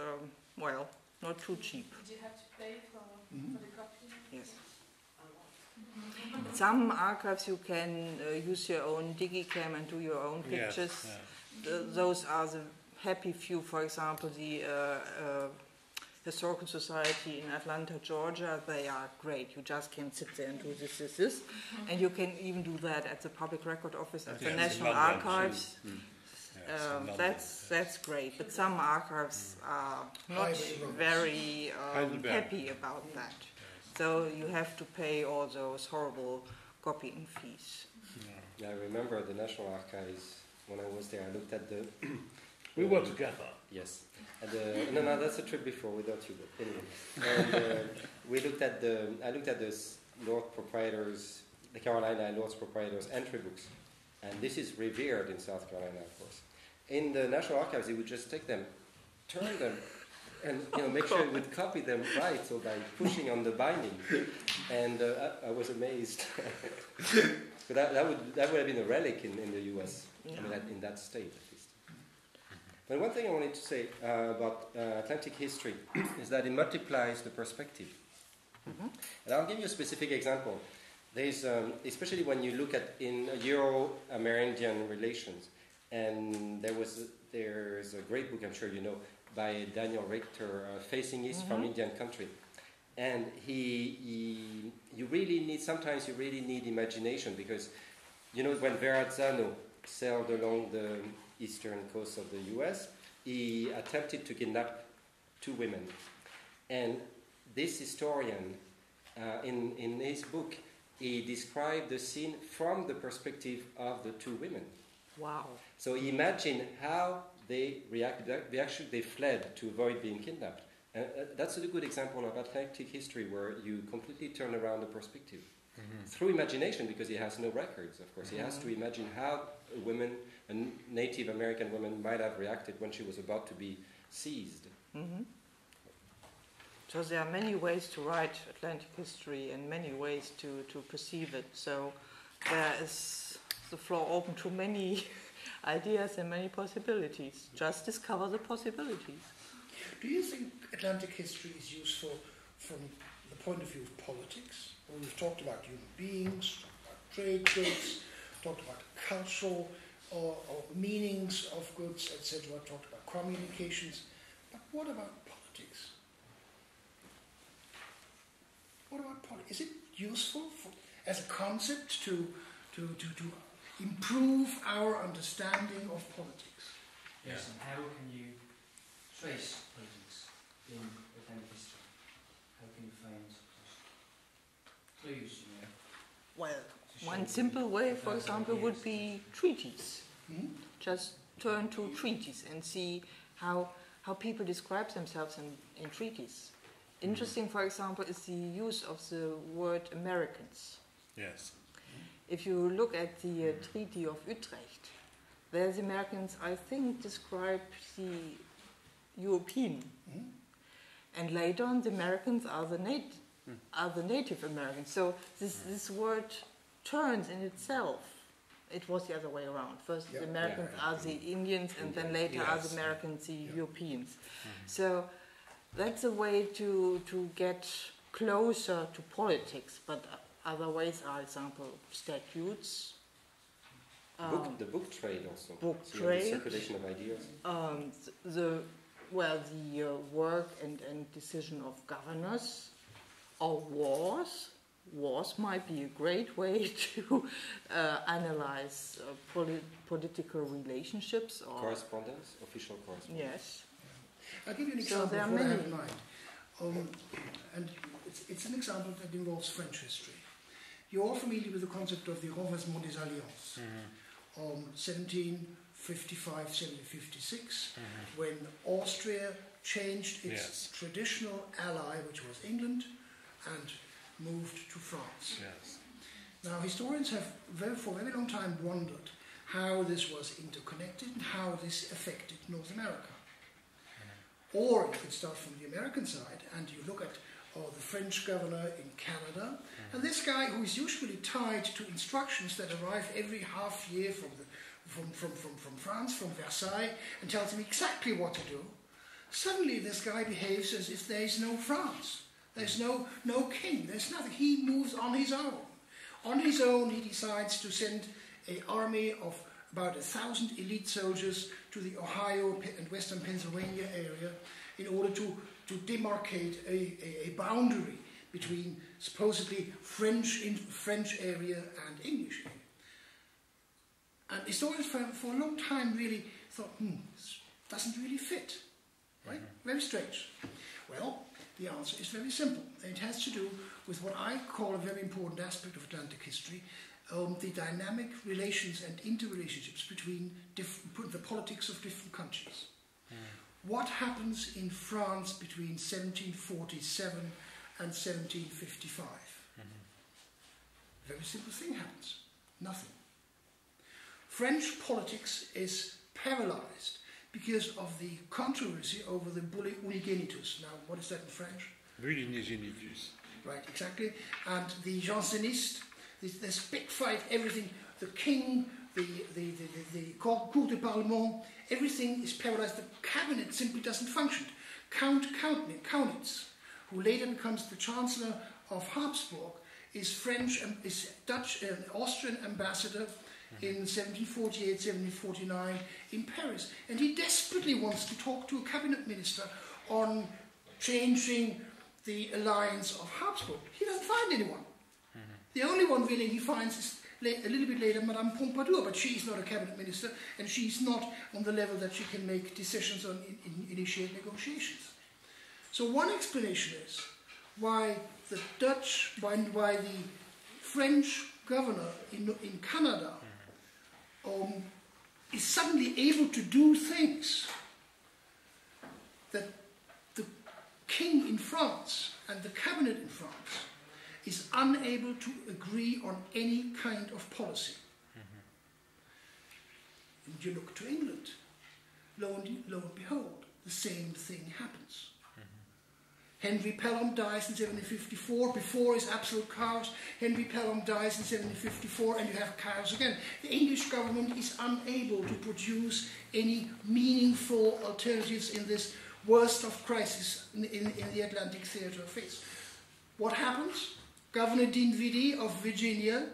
well, not too cheap. Did you have to pay for the copy? Yes. Some archives you can use your own digicam and do your own pictures. Yes, Those are the happy few. For example, the Historical Society in Atlanta, Georgia, they are great. You just can sit there and do this. And you can even do that at the Public Record Office at the National Archives. That's great. But some archives are not very happy about that. So you have to pay all those horrible copying fees. Yeah, I remember the National Archives, when I was there, I looked at the... We were together. Yes. No, that's a trip before, without you, but anyway. And we looked at I looked at the Lord Proprietors, the Carolina Lords Proprietors entry books. And this is revered in South Carolina, of course. in the National Archives, he would just take them, turn them, and make sure he would copy them right, so by pushing on the binding. And I was amazed. But that would have been a relic in the US, I mean, in that state at least. But one thing I wanted to say about Atlantic history is that it multiplies the perspective. And I'll give you a specific example. There's, especially when you look at in Euro-Amerindian relations, and there's a great book, I'm sure you know, by Daniel Richter, Facing East from Indian Country. And sometimes you really need imagination, because, when Verrazzano sailed along the eastern coast of the US, he attempted to kidnap 2 women. And this historian, in his book, he described the scene from the perspective of the 2 women. Wow. So imagine how they reacted. They fled to avoid being kidnapped. That's a good example of Atlantic history, where you completely turn around the perspective. Through imagination, because he has no records, of course. He has to imagine how a Native American woman might have reacted when she was about to be seized. So there are many ways to write Atlantic history and many ways to perceive it. So there is the floor open to many ideas and many possibilities. Just discover the possibilities. Do you think Atlantic history is useful from the point of view of politics? Well, we've talked about human beings, talked about trade goods, talked about cultural or meanings of goods, etc., talked about communications. But what about politics? What about politics? Is it useful as a concept to improve our understanding of politics? Yes, and how can you trace politics in Atlantic history? How can you find clues, Well, one simple way, for example, would be treaties. Just turn to treaties and see how people describe themselves in treaties. Interesting, for example, is the use of the word Americans. Yes. If you look at the Treaty of Utrecht, there the Americans, I think, describe the European. And later on, the Americans are the Native Americans. So this word turns in itself. It was the other way around. First, the Americans are the Indians, and then later are the Americans the Europeans. So that's a way to get closer to politics, but other ways are, example, statutes. The book trade also. Book so trade. The circulation of ideas. The work and decision of governors, or wars. Wars might be a great way to analyze political relationships. Or correspondence, official correspondence. Yes. I'll give you an example of what I have in mind. And it's an example that involves French history. You're all familiar with the concept of the renversement des alliances. 1755, 1756, when Austria changed its traditional ally, which was England, and moved to France. Yes. Now, historians have for a very long time wondered how this was interconnected and how this affected North America. Or you could start from the American side and you look at the French governor in Canada, and this guy who is usually tied to instructions that arrive every half year from France, from Versailles, and tells him exactly what to do. Suddenly this guy behaves as if there is no France. There's no king, there's nothing. He moves on his own. On his own, he decides to send an army of about 1,000 elite soldiers to the Ohio and western Pennsylvania area in order to demarcate a boundary between supposedly French area and English area. And historians for a long time really thought, this doesn't really fit. Right? Very strange. Well, the answer is very simple. It has to do with what I call a very important aspect of Atlantic history, the dynamic relations and interrelationships between the politics of different countries. What happens in France between 1747 and 1755? A very simple thing happens. Nothing. French politics is paralyzed because of the controversy over the bull unigenitus. Now, what is that in French? Bull unigenitus. Right, exactly. And the Jansenist, this big fight, everything, the king, the Cour de Parlement, everything is paralyzed. The cabinet simply doesn't function. Count Kaunitz, who later becomes the Chancellor of Habsburg, is Dutch and Austrian ambassador in 1748, 1749 in Paris. And he desperately wants to talk to a cabinet minister on changing the alliance of Habsburg. He doesn't find anyone. The only one willing he finds is a little bit later Madame Pompadour, but she's not a cabinet minister and she's not on the level that she can make decisions on initiate negotiations. So one explanation is why the French governor in Canada is suddenly able to do things that the king in France and the cabinet in France is unable to agree on any kind of policy. And you look to England, lo and behold, the same thing happens. Henry Pelham dies in 1754, before is absolute chaos. Henry Pelham dies in 1754 and you have chaos again. The English government is unable to produce any meaningful alternatives in this worst of crisis in the Atlantic theatre of face. What happens? Governor Dinwiddie of Virginia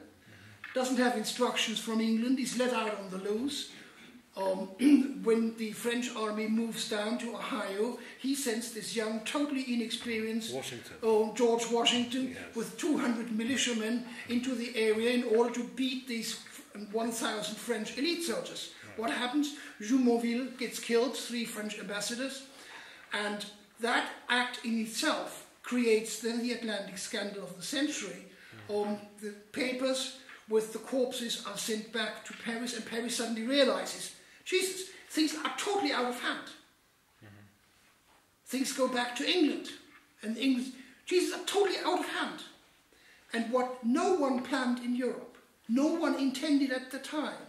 doesn't have instructions from England, he's let out on the loose. When the French army moves down to Ohio, he sends this young, totally inexperienced George Washington with 200 militiamen into the area in order to beat these 1,000 French elite soldiers. What happens? Jumonville gets killed, 3 French ambassadors, and that act in itself creates then the Atlantic scandal of the century. The papers with the corpses are sent back to Paris, and Paris suddenly realizes, Jesus, things are totally out of hand. Things go back to England, and England, Jesus, are totally out of hand. And what no one planned in Europe, no one intended at the time,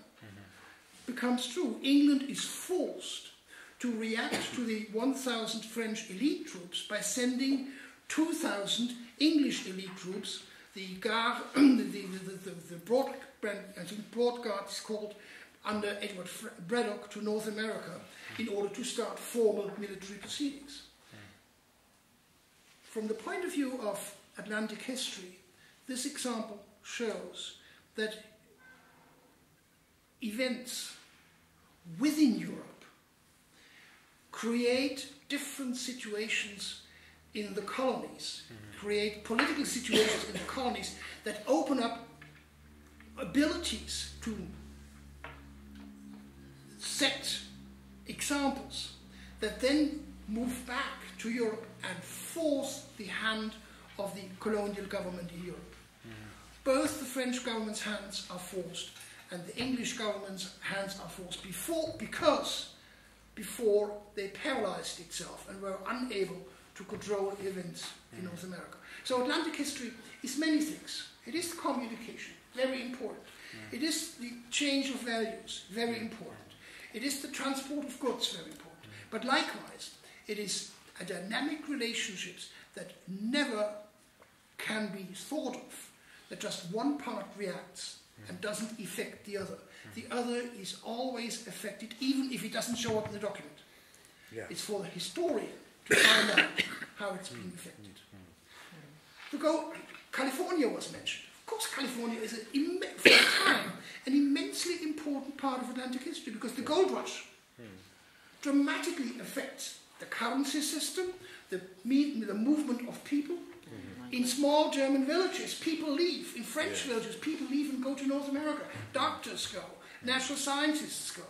becomes true. England is forced to react to the 1,000 French elite troops by sending 2,000 English elite troops, the Guard, the Broad Guard is called, under Edward Braddock to North America in order to start formal military proceedings. From the point of view of Atlantic history, this example shows that events within Europe create different situations in the colonies, create political situations in the colonies that open up abilities to set examples that then move back to Europe and force the hand of the colonial government in Europe. Both the French government's hands are forced and the English government's hands are forced before they paralyzed itself and were unable to control events in North America. So Atlantic history is many things. It is communication, very important. It is the change of values, very important. It is the transport of goods, very important. But likewise, it is a dynamic relationships that never can be thought of, that just one part reacts and doesn't affect the other. The other is always affected, even if it doesn't show up in the document. Yeah. It's for the historian to find out how it's been affected. California was mentioned. Of course, California is, for a time, an immensely important part of Atlantic history because the gold rush dramatically affects the currency system, the movement of people. In small German villages, people leave. In French villages, people leave and go to North America. Doctors go, natural scientists go.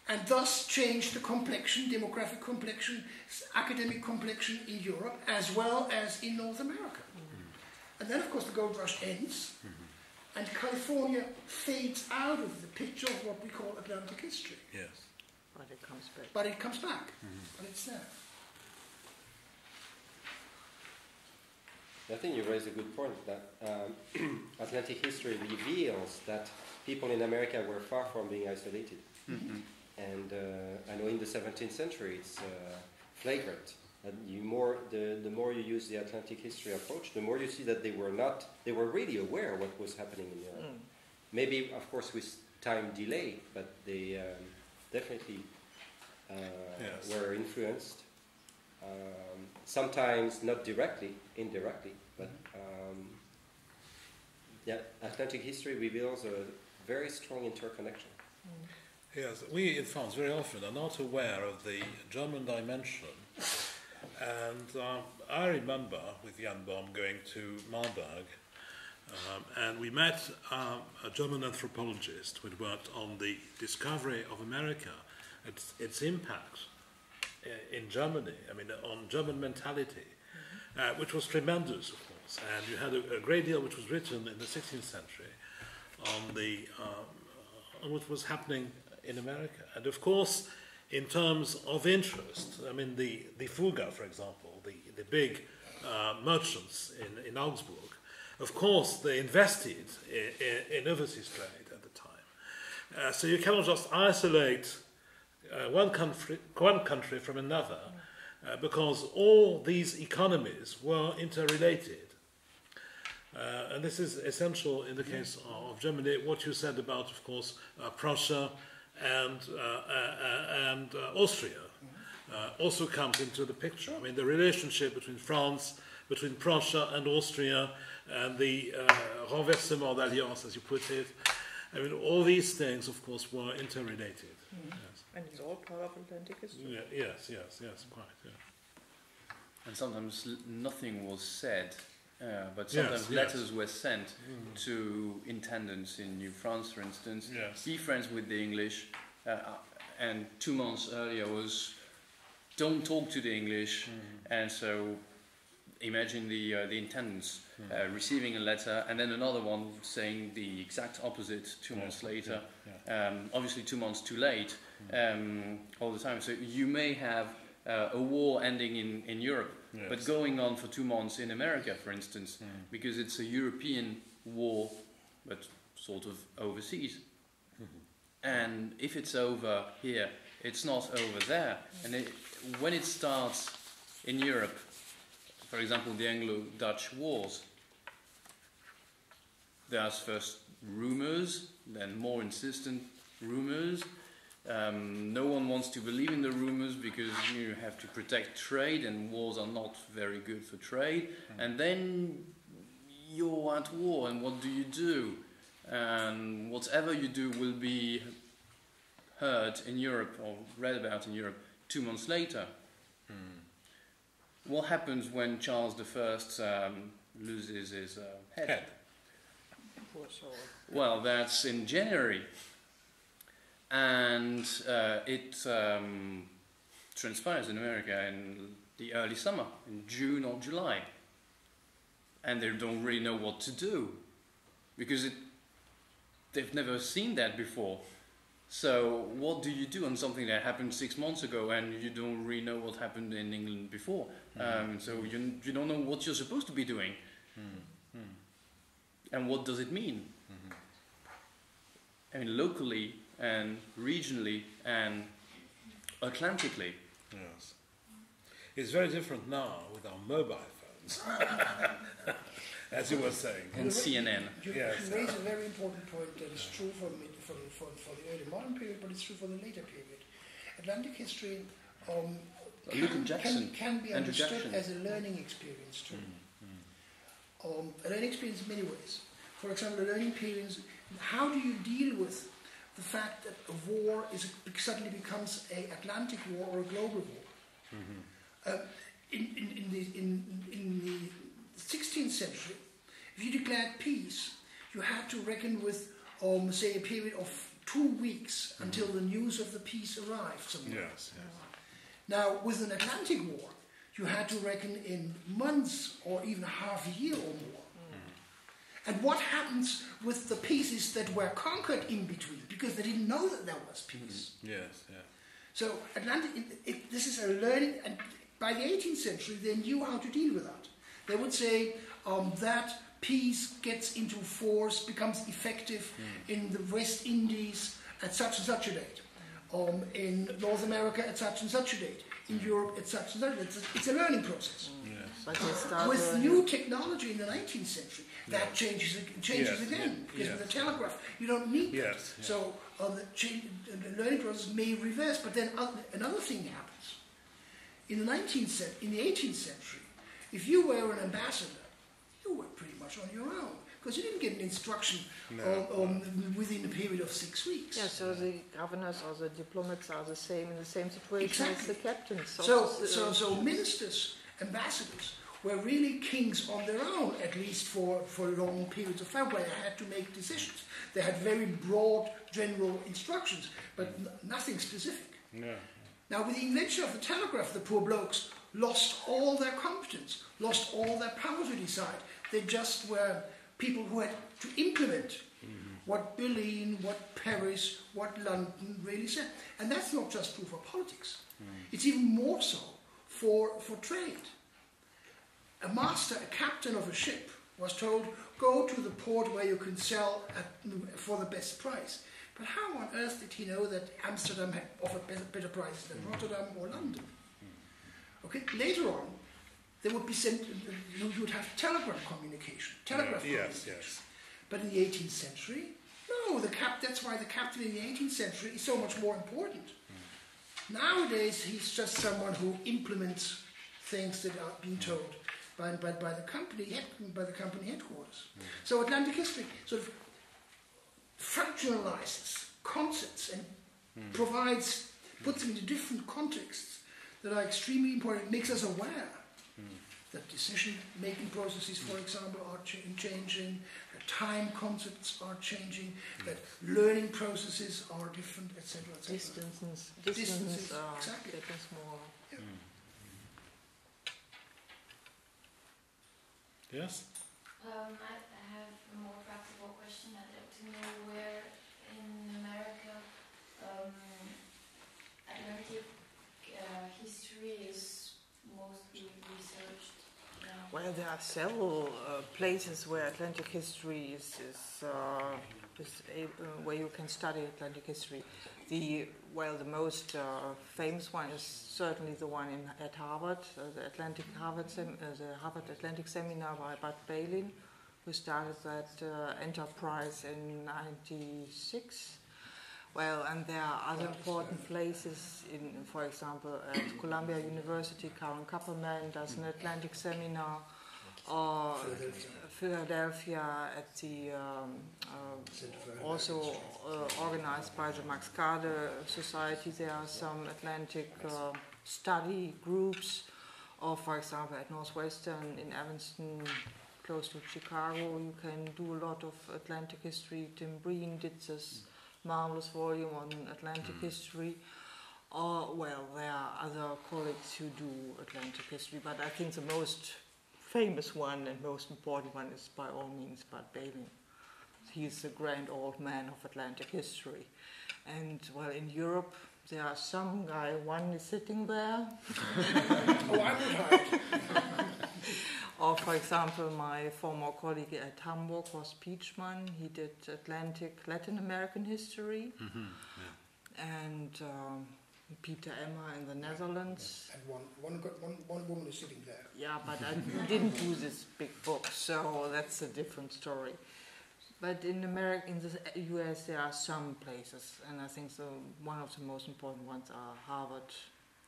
And thus change the complexion, demographic complexion, academic complexion in Europe as well as in North America. And then, of course, the gold rush ends, and California fades out of the picture of what we call Atlantic history. Yes. But it comes back. But it comes back. But it's there. I think you raised a good point that Atlantic history reveals that people in America were far from being isolated. And I know in the 17th century it's flagrant. And the more you use the Atlantic history approach, the more you see that they were really aware of what was happening in Europe. Maybe, of course, with time delay, but they definitely were influenced. Sometimes not directly, indirectly, but Atlantic history reveals a very strong interconnection. Yes, we in France very often are not aware of the German dimension. And I remember with Jan Baum going to Marburg, and we met a German anthropologist who had worked on the discovery of America, its impact in Germany, I mean, on German mentality, which was tremendous, of course. And you had a great deal which was written in the 16th century on what was happening in America. And of course, in terms of interest, I mean, the Fugger, for example, the big merchants in Augsburg, of course, they invested in overseas trade at the time. So you cannot just isolate one country from another, because all these economies were interrelated. And this is essential in the case of Germany. What you said about, of course, Prussia and Austria also comes into the picture. I mean, the relationship between France, between Prussia and Austria, and the renversement d'alliance, as you put it. I mean, all these things, of course, were interrelated. Yes. And it's all part of Atlantic history. Yes, quite. Yeah. And sometimes nothing was said, but sometimes letters were sent to intendants in New France, for instance. Yes. Be friends with the English, and 2 months earlier was don't talk to the English, and so imagine the intendants receiving a letter and then another one saying the exact opposite 2 months later. Obviously 2 months too late all the time. So you may have a war ending in Europe, but going on for 2 months in America, for instance, because it's a European war, but sort of overseas. And if it's over here, it's not over there. And when it starts in Europe, for example, the Anglo-Dutch wars, there's first rumors, then more insistent rumors. No one wants to believe in the rumors because you have to protect trade, and wars are not very good for trade. And then you're at war, and what do? And whatever you do will be heard in Europe or read about in Europe 2 months later. What happens when Charles I loses his head? Well, that's in January. And it transpires in America in the early summer, in June or July. And they don't really know what to do, because they've never seen that before. So what do you do on something that happened 6 months ago and you don't really know what happened in England before? So you don't know what you're supposed to be doing. And what does it mean? I mean, locally and regionally and Atlantically. Yes. It's very different now with our mobile phones, as you were saying. And CNN. You raise a very important point that is true for the early modern period, but it's true for the later period. Atlantic history can be understood as a learning experience too. A learning experience in many ways. For example, a learning experience, how do you deal with the fact that a war suddenly becomes an Atlantic war or a global war? In the 16th century, if you declared peace, you had to reckon with, say, a period of 2 weeks until the news of the peace arrived somewhere. Yes. Now, with an Atlantic war, you had to reckon in months or even half a year or more. And what happens with the pieces that were conquered in between? Because they didn't know that there was peace. So this is a learning, and by the 18th century they knew how to deal with that. They would say that peace gets into force, becomes effective in the West Indies at such and such a date. In North America at such and such a date. In Europe at such and such a date. It's a learning process. With new technology in the 19th century, that changes again. Because with the telegraph, you don't need that. So the learning process may reverse, but then another thing happens. In the 18th century, if you were an ambassador, you were pretty much on your own. Because you didn't get an instruction within a period of 6 weeks. Yeah, so the governors or the diplomats are the same in the same situation as the captains. So ministers, ambassadors, were really kings on their own, at least for long periods of time, where they had to make decisions. They had very broad, general instructions, but nothing specific. Yeah. Now, with the invention of the telegraph, the poor blokes lost all their competence, lost all their power to decide. They just were people who had to implement what Berlin, what Paris, what London really said. And that's not just true for politics. It's even more so for trade. A master, a captain of a ship, was told, go to the port where you can sell for the best price. But how on earth did he know that Amsterdam had offered better prices than Rotterdam or London? Okay, later on, they would be sent, you would have telegraph communication. Yes. But in the 18th century, no, that's why the captain in the 18th century is so much more important. Nowadays, he's just someone who implements things that are being told by the company headquarters. So Atlantic history sort of fractionalizes concepts and puts them into different contexts that are extremely important. It makes us aware that decision-making processes, for example, are changing, that time concepts are changing, that learning processes are different, etc., etc. Distances are exactly. getting smaller. Yeah. Yes? I have a more practical question. I'd like to know where in America Atlantic history is mostly researched. Well, there are several places where Atlantic history is where you can study Atlantic history. The most famous one is certainly the one at Harvard, the Harvard Atlantic Seminar by Bud Balin, who started that enterprise in '96. Well, and there are other important places, for example, at Columbia University, Karen Kapperman does an Atlantic seminar, or Philadelphia at the, also organized by the Max Kade Society, there are some Atlantic study groups, or for example at Northwestern in Evanston, close to Chicago, you can do a lot of Atlantic history. Tim Breen did this marvelous volume on Atlantic history. There are other colleagues who do Atlantic history, but I think the most famous one and most important one is by all means Bud Balin. He's the grand old man of Atlantic history. And in Europe there are some guy, one is sitting there. Oh, I would hide. Or, for example, my former colleague at Hamburg was Pietschmann. He did Atlantic Latin American history. And Peter Emmer in the Netherlands. And one woman is sitting there. Yeah, but I didn't do this big book, so that's a different story. But in America, in the US, there are some places, and I think one of the most important ones are Harvard,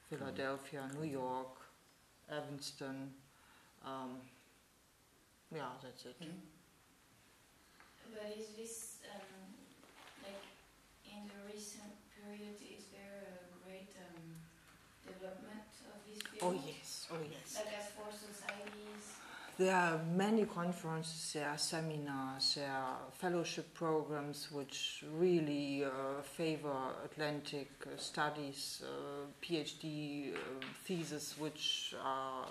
Philadelphia, New York, Evanston. That's it. But is this, in the recent period, is there a great development of this field? Oh yes. Like as for societies? There are many conferences, there are seminars, there are fellowship programs which really favor Atlantic studies, PhD theses which are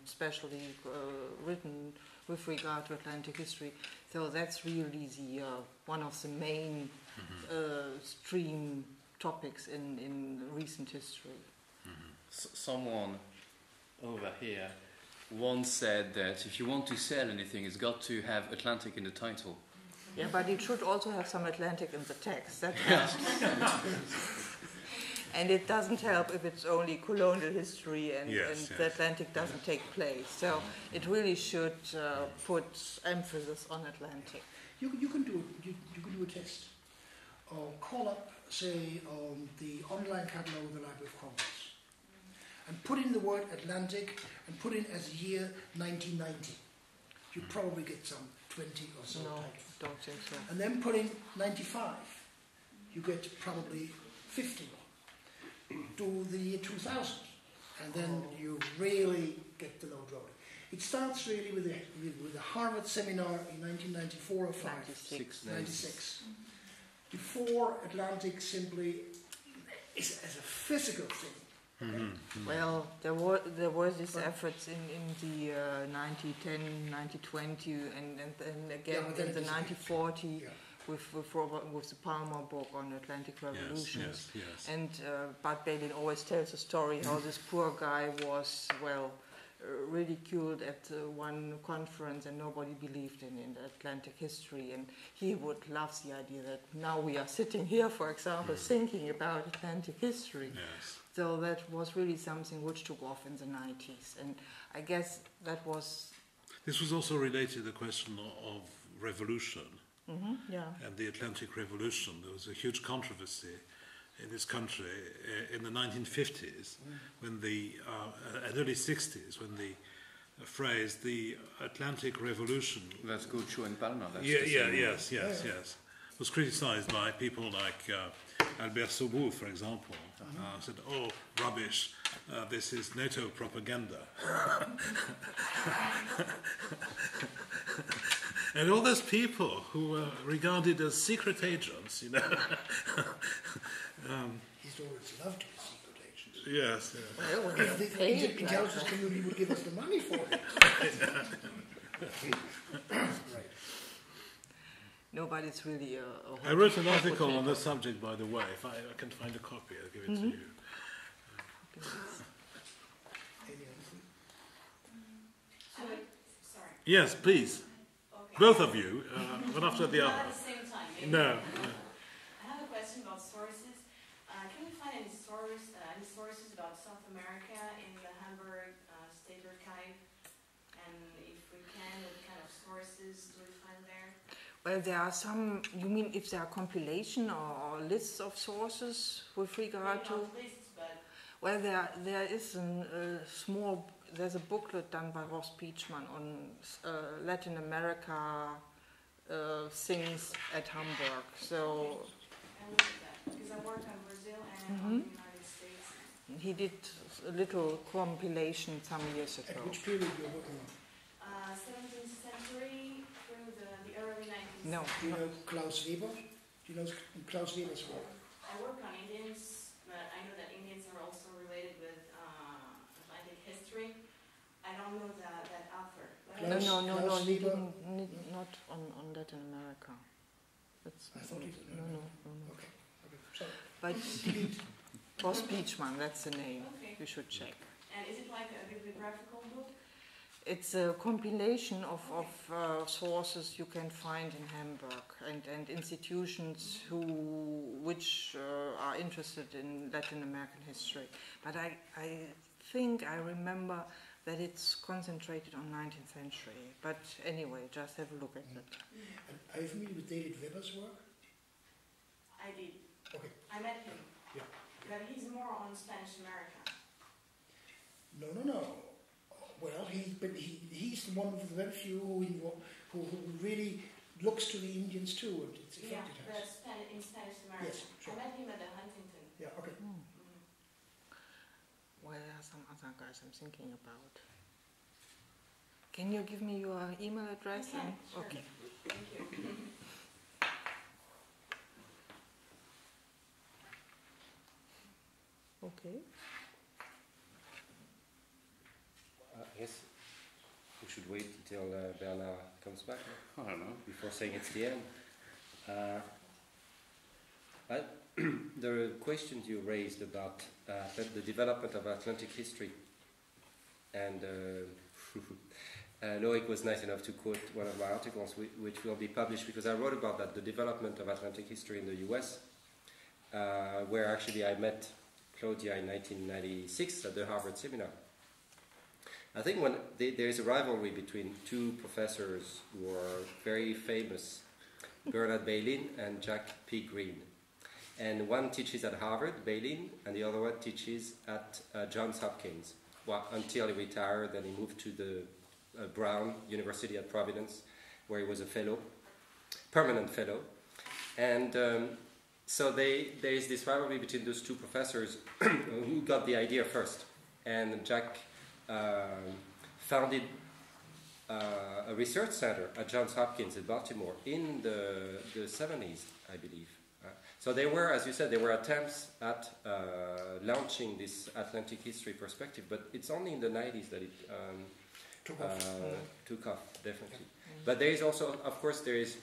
specially written with regard to Atlantic history. So that's really one of the main stream topics in recent history. Someone over here once said that if you want to sell anything, it's got to have Atlantic in the title. Yeah, but it should also have some Atlantic in the text. That helps. And it doesn't help if it's only colonial history and the Atlantic doesn't take place. So it really should put emphasis on Atlantic. You can do a test. Call up, say, the online catalog of the Library of Congress, and put in the word Atlantic and put in as year 1990. You probably get some 20 or so titles. No, don't think so. And then put in 95. You get probably 50. Do the year 2000, and then you really get the load rolling. It starts really with the Harvard seminar in 1994 or 5. 96. Before Atlantic simply is as a physical thing. Mm-hmm. Well, there was this efforts in the 1910, 1920, and again in the 1940 with the Palmer book on Atlantic Revolutions. Yes. And Bud Bailey always tells a story how this poor guy was ridiculed at one conference, and nobody believed in the Atlantic history, and he would love the idea that now we are sitting here, for example, thinking about Atlantic history. Yes. So that was really something which took off in the 90s, and I guess that was... This was also related to the question of revolution. And the Atlantic Revolution. There was a huge controversy in this country in the 1950s, when and early 60s, when the phrase "the Atlantic Revolution." That's Gaucho and Palmer. Yes. Was criticised by people like Albert Soubou, for example. Said, "Oh, rubbish! This is NATO propaganda." And all those people who were regarded as secret agents, He's always loved to be secret agents. Yes. Well, if the intelligence community would give us the money for it. Right. Nobody's really I wrote an article on this subject, by the way. If I can find a copy, I'll give it to you. Yes, please. Both of you, one after the other. Not at the same time. Maybe. No. I have a question about sources. Can we find any sources about South America in the Hamburg State Archive? And if we can, what kind of sources do we find there? Well, there are some. You mean if there are compilation or lists of sources with regard to? Not lists, but. Well, there is a small. There's a booklet done by Ross Beachman on Latin America things at Hamburg. So. I look at that because I work on Brazil and on the United States. He did a little compilation some years ago. At which period you're working on? 17th century through the early 19th. No. Do you know Klaus Weber? Do you know Klaus Weber's work? I work on Indians, but I know that Indians are also related with Atlantic history. I don't know that author. No, he didn't, not on Latin America. That's, I thought he did. No. Okay, sorry. But Ross Beachman, that's the name. Okay. You should check. And is it like a bibliographical book? It's a compilation of sources you can find in Hamburg and institutions which are interested in Latin American history. But I think I remember that it's concentrated on 19th century. But anyway, just have a look at it. And are you familiar with David Weber's work? I did. Okay. I met him. Yeah. But he's more on Spanish America. No. Well, he's the one of the very few who really looks to the Indians too, and it's affected us. In Spanish America. Yes, sure. I met him at the Huntington. Yeah, okay. Well, there are some other guys I'm thinking about. Can you give me your email address? Okay, sure. Okay. Thank you. Okay. I guess we should wait until Bernard comes back. I don't know. Before saying it's the end. There are questions you raised about the development of Atlantic history, and Lauric was nice enough to quote one of my articles, which will be published, because I wrote about that, the development of Atlantic history in the US, where actually I met Claudia in 1996 at the Harvard seminar. I think when there is a rivalry between two professors who are very famous, Bernard Bailyn and Jack P. Green. And one teaches at Harvard, Bailyn, and the other one teaches at Johns Hopkins. Well, until he retired, then he moved to the Brown University at Providence, where he was a fellow, permanent fellow. And so there is this rivalry between those two professors who got the idea first. And Jack founded a research center at Johns Hopkins in Baltimore in the 70s, I believe. So there were, as you said, there were attempts at launching this Atlantic history perspective, but it's only in the 90s that it took off, definitely. But there is also, of course, there is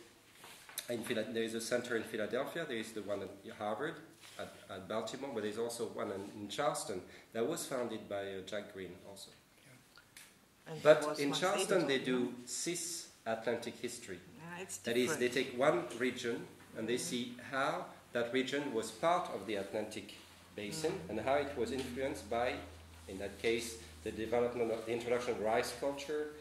a center in Philadelphia, there is the one at Harvard, at Baltimore, but there's also one in Charleston that was founded by Jack Green also. Yeah. But in Charleston they do cis Atlantic history. Yeah, it's that is, they take one region and they see how that region was part of the Atlantic basin and how it was influenced by, in that case, the development of the introduction of rice culture,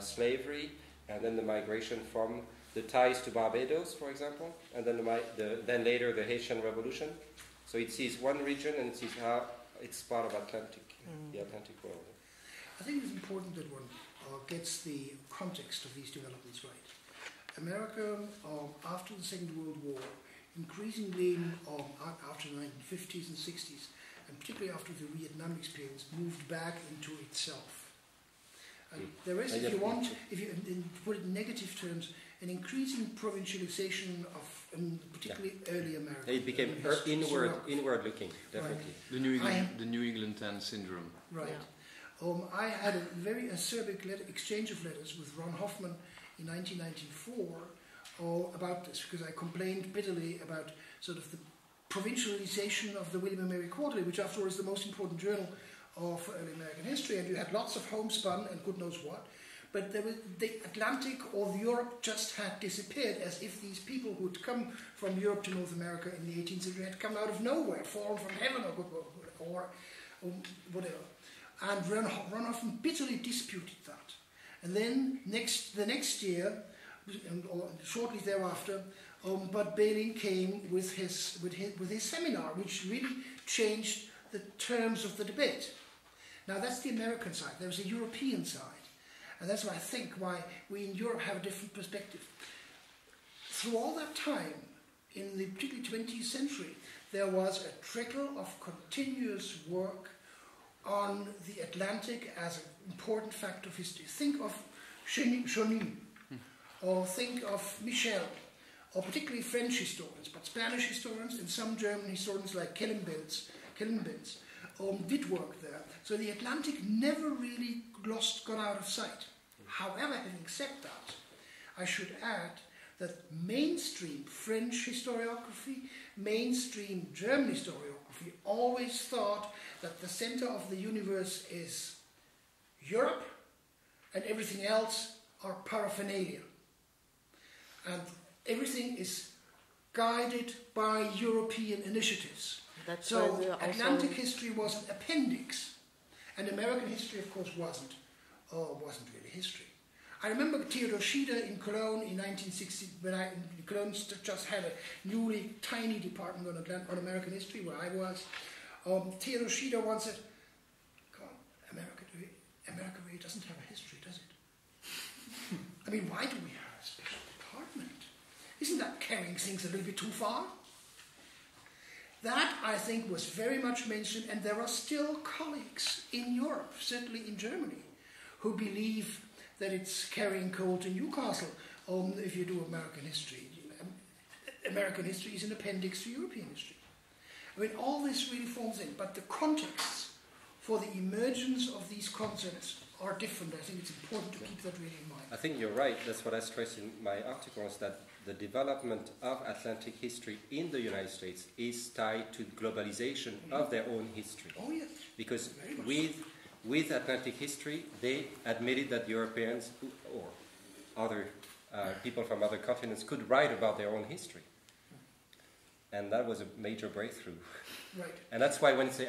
slavery, and then the migration from the ties to Barbados, for example, and then later the Haitian Revolution. So it sees one region and it sees how it's part of the Atlantic world. I think it's important that one gets the context of these developments right. America, after the Second World War, increasingly after the 1950s and 60s, and particularly after the Vietnam experience, moved back into itself. And there is, if you put it in negative terms, an increasing provincialization of particularly early America. It became inward looking, definitely. Right. The New England syndrome. Right. Yeah. I had a very acerbic exchange of letters with Ron Hoffman in 1994 about this, because I complained bitterly about sort of the provincialization of the William and Mary Quarterly, which after all is the most important journal of early American history, and you had lots of homespun and good knows what. But the Atlantic or Europe just had disappeared, as if these people who had come from Europe to North America in the 18th century had come out of nowhere, fallen from heaven or whatever. And Ron Hoffman bitterly disputed that. And then the next year, or shortly thereafter, Bud Bailyn came with his seminar, which really changed the terms of the debate. Now that's the American side. There's a European side. And that's why I think why we in Europe have a different perspective. Through all that time, in the particularly 20th century, there was a trickle of continuous work on the Atlantic as an important fact of history. Think of Cheny, or think of Michel, or particularly French historians, but Spanish historians and some German historians like Kellenbens did work there. So the Atlantic never really got out of sight. However, having said that, I should add that mainstream French historiography, mainstream German historiography always thought that the center of the universe is Europe and everything else are paraphernalia. And everything is guided by European initiatives. So Atlantic history was an appendix, and American history, of course, wasn't really history. I remember Theodor Schieder in Cologne in 1960, when Cologne just had a newly tiny department on American history, where I was. Theodor Schieder once said, "God, America really doesn't have a history, does it? I mean, why do we have a special department? Isn't that carrying things a little bit too far?" That, I think, was very much mentioned, and there are still colleagues in Europe, certainly in Germany, who believe that it's carrying coal to Newcastle if you do American history. American history is an appendix to European history. I mean, all this really forms in, but the contexts for the emergence of these concepts are different. I think it's important to keep that really in mind. I think you're right. That's what I stress in my article, is that the development of Atlantic history in the United States is tied to globalization of their own history. Oh, yes. Because with Atlantic history, they admitted that Europeans or other people from other continents could write about their own history. and that was a major breakthrough. Right. And that's why when say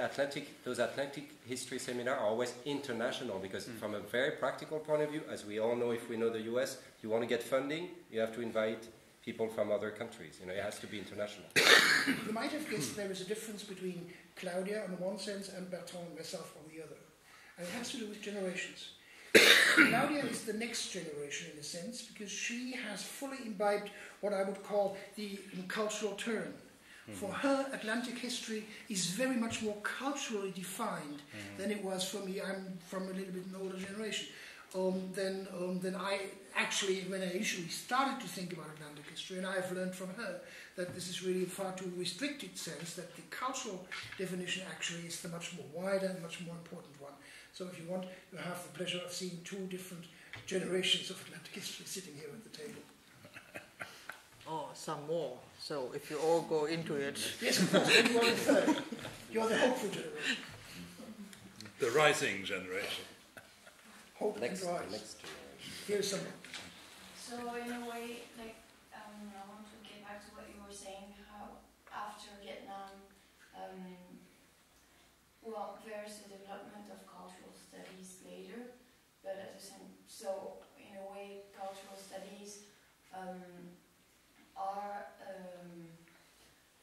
those Atlantic history seminars are always international, because from a very practical point of view, as we all know, if we know the US, you want to get funding, you have to invite people from other countries. You know, it has to be international. You might have guessed there is a difference between Claudia on the one sense and Bertrand and myself on the other. And it has to do with generations. Claudia is the next generation in a sense, because she has fully imbibed what I would call the cultural turn. For her, Atlantic history is very much more culturally defined than it was for me. I'm from a little bit an older generation. Then I actually, when I initially started to think about Atlantic history, and I've learned from her that this is really a far too restricted sense, that the cultural definition actually is the much more wider and much more important one. So if you want, you have the pleasure of seeing two different generations of Atlantic history sitting here at the table. Oh, some more. So if you all go into it. Yes, of course, then you are the third. You are the hopeful generation. The rising generation. Hope Next and rise. generation. Here's someone. So in a way, like, I want to get back to what you were saying, how after Vietnam, well, there's the development of cultural studies later, but at the same, so in a way, cultural studies are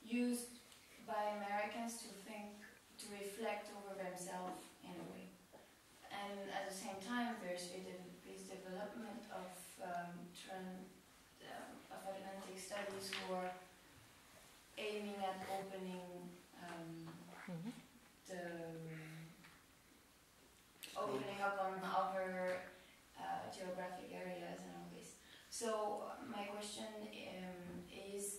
used by Americans to think, to reflect over themselves in a way. And at the same time, there's this development of Atlantic studies who are aiming at opening opening up on other geographic areas and all this. So my question is,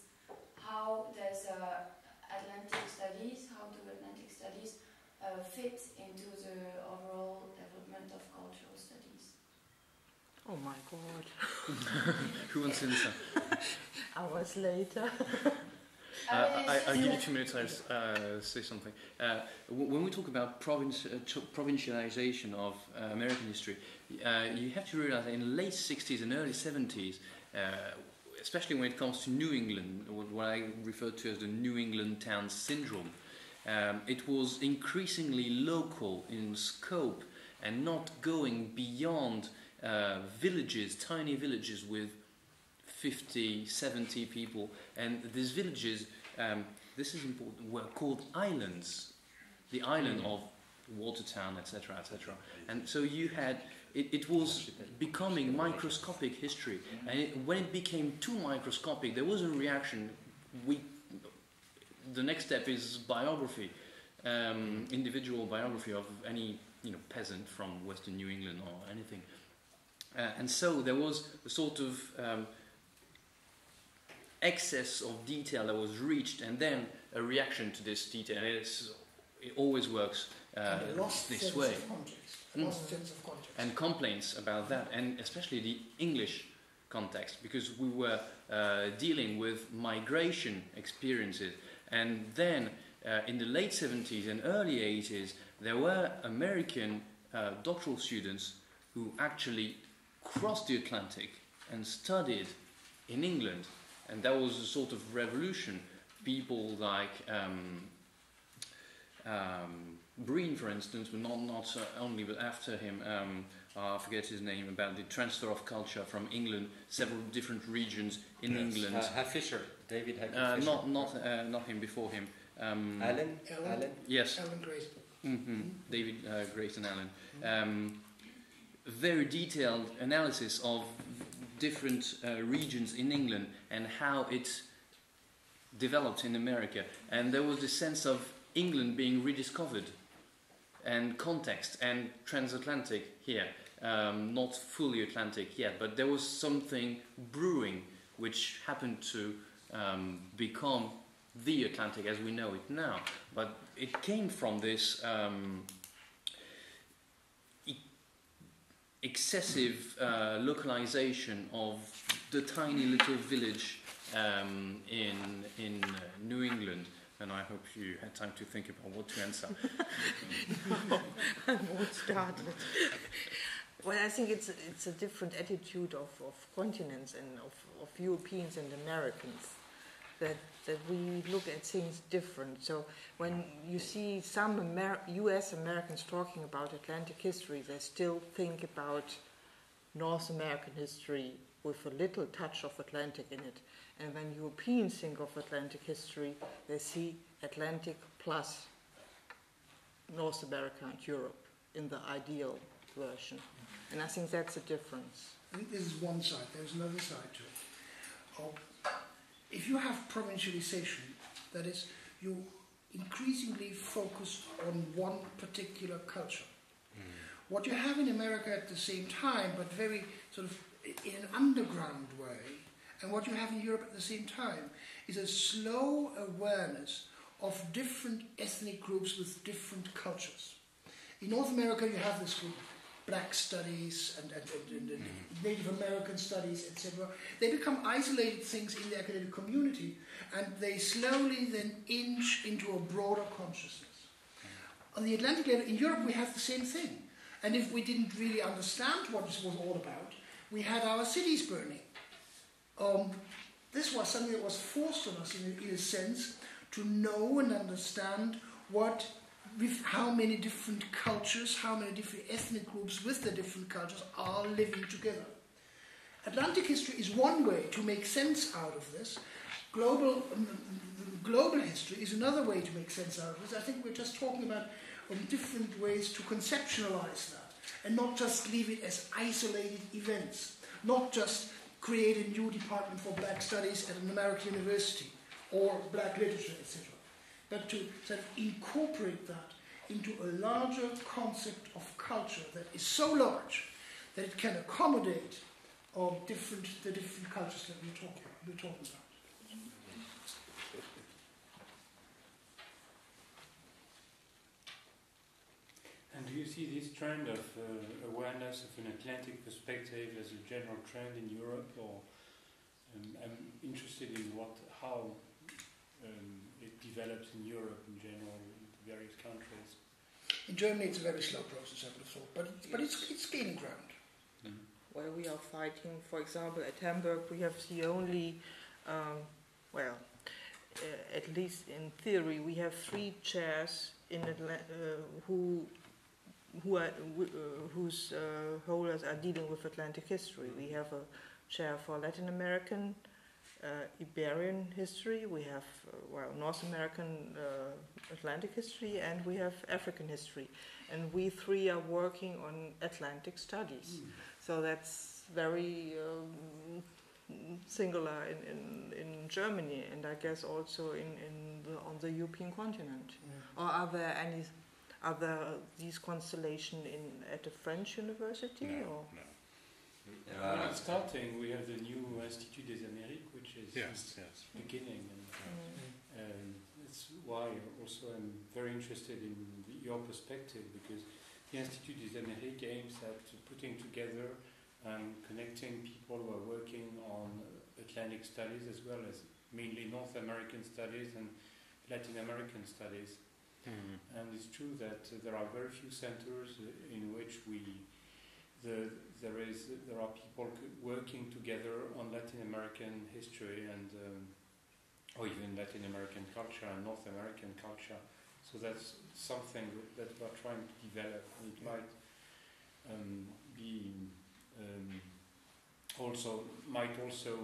how does Atlantic studies, how do Atlantic studies fit into the overall development of cultural studies? Oh my God. Who wants to answer? Hours later. I'll give you 2 minutes. I'll say something. When we talk about provincialization of American history, you have to realize that in the late 60s and early 70s, especially when it comes to New England, what I refer to as the New England town syndrome, it was increasingly local in scope and not going beyond villages, tiny villages with 50, 70 people. And these villages, this is important, were called islands. The island of Watertown, etc., etc. And so you had, it was becoming microscopic history. And when it became too microscopic, there was a reaction. The next step is biography, individual biography of any peasant from Western New England or anything. And so there was a sort of excess of detail that was reached, and then a reaction to this detail. And it always works this way. Lost sense of context. And complaints about that, and especially the English context, because we were dealing with migration experiences. And then in the late 70s and early 80s, there were American doctoral students who actually crossed the Atlantic and studied in England. And that was a sort of revolution. People like Breen, for instance, but not only, but after him, I forget his name, about the transfer of culture from England, several different regions in England. Fisher, David Fisher. Not him, before him. Allen? Yes. Alan Grayson. Mm-hmm. David Grayson Allen. Very detailed analysis of different regions in England and how it developed in America. And there was this sense of England being rediscovered, and context, and transatlantic here. Not fully Atlantic yet, but there was something brewing which happened to become the Atlantic as we know it now. But it came from this excessive localization of the tiny little village in New England. And I hope you had time to think about what to answer. No, I won't start it. Well, I think it's a different attitude of continents and of Europeans and Americans. that we look at things different. So when you see some US Americans talking about Atlantic history, they still think about North American history with a little touch of Atlantic in it. And when Europeans think of Atlantic history, they see Atlantic plus North America and Europe in the ideal version. And I think that's a difference. I think this is one side. There's another side to it. If you have provincialization, that is, you increasingly focus on one particular culture. What you have in America at the same time, but very sort of in an underground way, and what you have in Europe at the same time, is a slow awareness of different ethnic groups with different cultures. In North America, you have this group, Black studies and Native American studies, etc. They become isolated things in the academic community, and they slowly then inch into a broader consciousness. On the Atlantic level, in Europe, we have the same thing. And if we didn't really understand what this was all about, we had our cities burning. This was something that was forced on us, in a sense, to know and understand what, with how many different cultures, how many different ethnic groups with the different cultures are living together. Atlantic history is one way to make sense out of this. Global history is another way to make sense out of this. I think we're just talking about different ways to conceptualize that and not just leave it as isolated events, not just create a new department for Black studies at an American university or Black literature, etc. But to sort of incorporate that into a larger concept of culture that is so large that it can accommodate the different cultures that we're talking about. And do you see this trend of awareness of an Atlantic perspective as a general trend in Europe, or I'm interested in how it develops in Europe in general, in various countries? In Germany, it's a very slow process, I would have thought, but it's gaining ground. Where we are fighting, for example, at Hamburg, we have the only, at least in theory, we have 3 chairs in whose holders are dealing with Atlantic history. We have a chair for Latin American, Iberian history, we have North American Atlantic history, and we have African history. And we 3 are working on Atlantic studies. So that's very singular in Germany, and I guess also on the European continent. Or are there these constellation at a French university? No. It's starting. We have the new Institut des Amériques, which is beginning, and that's why also I'm very interested in your perspective, because the Institut des Amériques aims at putting together and connecting people who are working on Atlantic studies as well as mainly North American studies and Latin American studies. And it's true that there are very few centers in which there are people working together on Latin American history and or even Latin American culture and North American culture. So that's something that we're trying to develop. It might might also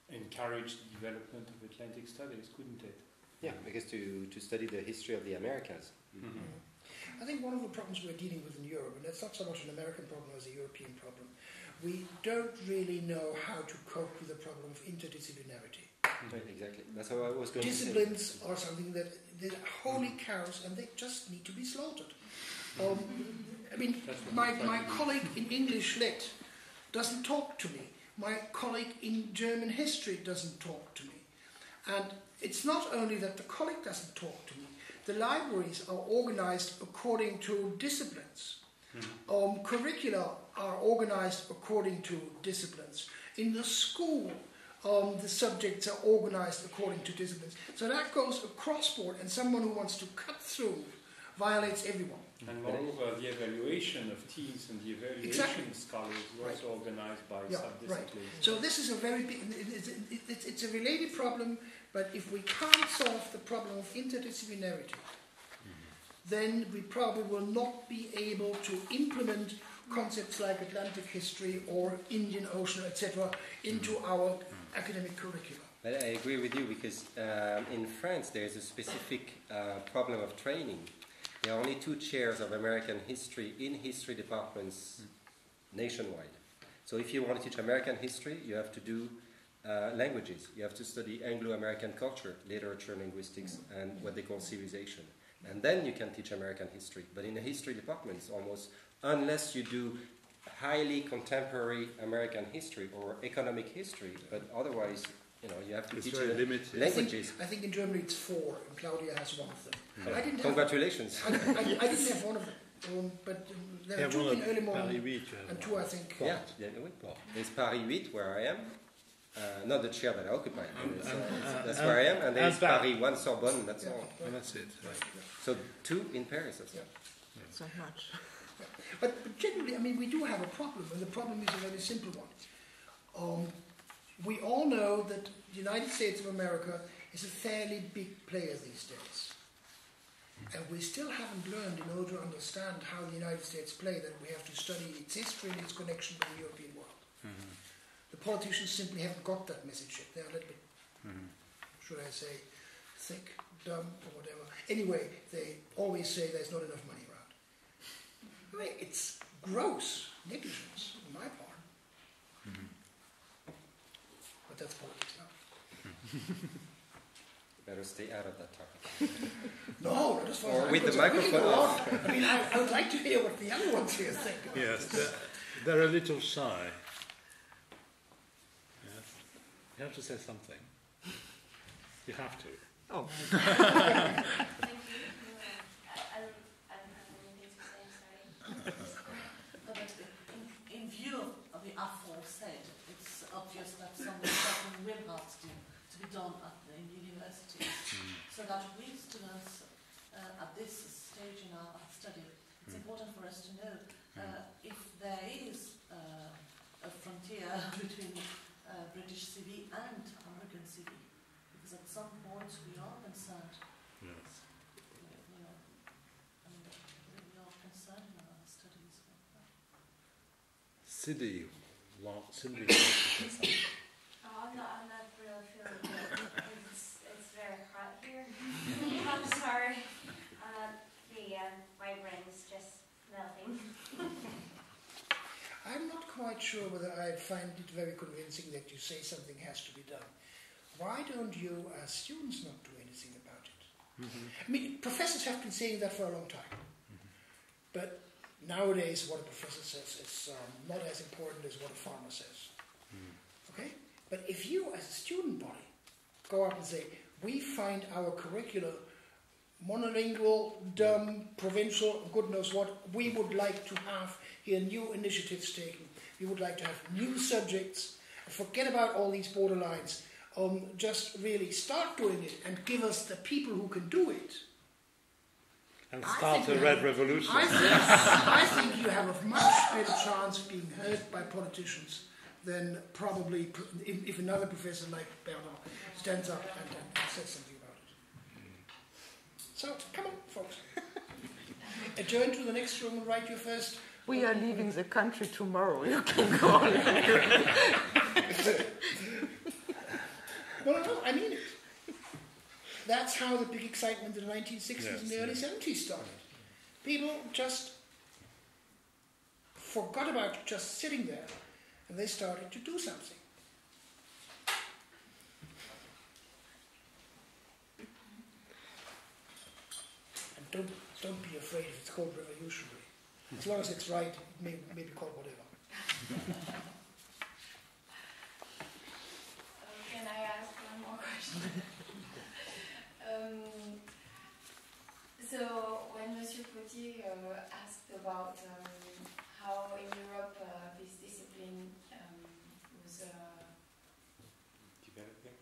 encourage the development of Atlantic studies, couldn't it? Yeah, because to study the history of the Americas. I think one of the problems we're dealing with in Europe, and it's not so much an American problem as a European problem, we don't really know how to cope with the problem of interdisciplinarity. Right, exactly. That's how I was going to say. Disciplines are something that they're holy cows and they just need to be slaughtered. My colleague in English Lit doesn't talk to me. My colleague in German history doesn't talk to me. And it's not only that the colleague doesn't talk to me, the libraries are organized according to disciplines. Curricula are organized according to disciplines. In the school, the subjects are organized according to disciplines. So that goes across board, and someone who wants to cut through violates everyone. And moreover, the evaluation of teams and the evaluation scholars was organized by subdisciplines. Right. So this is a very big, it's a related problem, but if we can't solve the problem of interdisciplinarity, then we probably will not be able to implement concepts like Atlantic history or Indian Ocean, etc., into our academic curriculum. But I agree with you because in France there is a specific problem of training. There are only 2 chairs of American history in history departments nationwide. So if you want to teach American history, you have to do languages. You have to study Anglo-American culture, literature, linguistics, and what they call civilization. And then you can teach American history. But in the history departments, almost, unless you do highly contemporary American history or economic history, but otherwise, you have to teach languages. I think in Germany it's 4, and Claudia has one of them. Yeah. Congratulations. I didn't have one of them, but there are 2 in early morning, and 2 I think. Yeah, there's Paris 8 where I am. Not the chair that I occupy. That's where I am, and there's Paris 1 Sorbonne, that's all. And that's it. Right. So 2 in Paris, that's all. Not so much. But generally, I mean, we do have a problem, and the problem is a very simple one. We all know that the United States of America is a fairly big player these days. And we still haven't learned, in order to understand how the United States play, that we have to study its history and its connection with the European world. The politicians simply haven't got that message yet. They're a little bit, should I say, thick, dumb, or whatever. Anyway, they always say there's not enough money around. I mean, it's gross negligence on my part. But that's politics now. Better stay out of that topic. No, not as far or as with the microphone off. I mean, I would like to hear what the other ones here think. Yes, they're a little shy. Yes. You have to say something. You have to. Oh. Thank you. I don't have anything to say, sorry. But in view of the aforesaid, it's obvious that something will have to be done at the universities, so that we students at this stage in our study, it's important for us to know if there is a frontier between British CV and American CV, because at some point we are concerned. Yes. We are concerned in our studies. Cindy. I'm not really feeling good. It's very hot here. I'm sorry. My brain is just melting. I'm not quite sure whether I find it very convincing that you say something has to be done. Why don't you, as students, not do anything about it? I mean, professors have been saying that for a long time. But nowadays, what a professor says is not as important as what a farmer says. Okay? But if you, as a student body, go out and say, we find our curricula monolingual, dumb, provincial, good knows what, we would like to have here new initiatives taken. We would like to have new subjects. Forget about all these borderlines. Just really start doing it and give us the people who can do it. And start a red revolution. I think you have a much better chance of being heard by politicians than probably if another professor like Bernard stands up and says something about it. So, come on, folks. Adjourn to the next room and write your first... We are leaving the country tomorrow. You can go on. No, I mean it. That's how the big excitement in the 1960s and the early 70s started. People just forgot about just sitting there, and they started to do something. And don't be afraid if it's called revolutionary. As long as it's right, it may be called whatever. Can I ask one more question? So when Monsieur Potier asked about how in Europe this discipline was developing,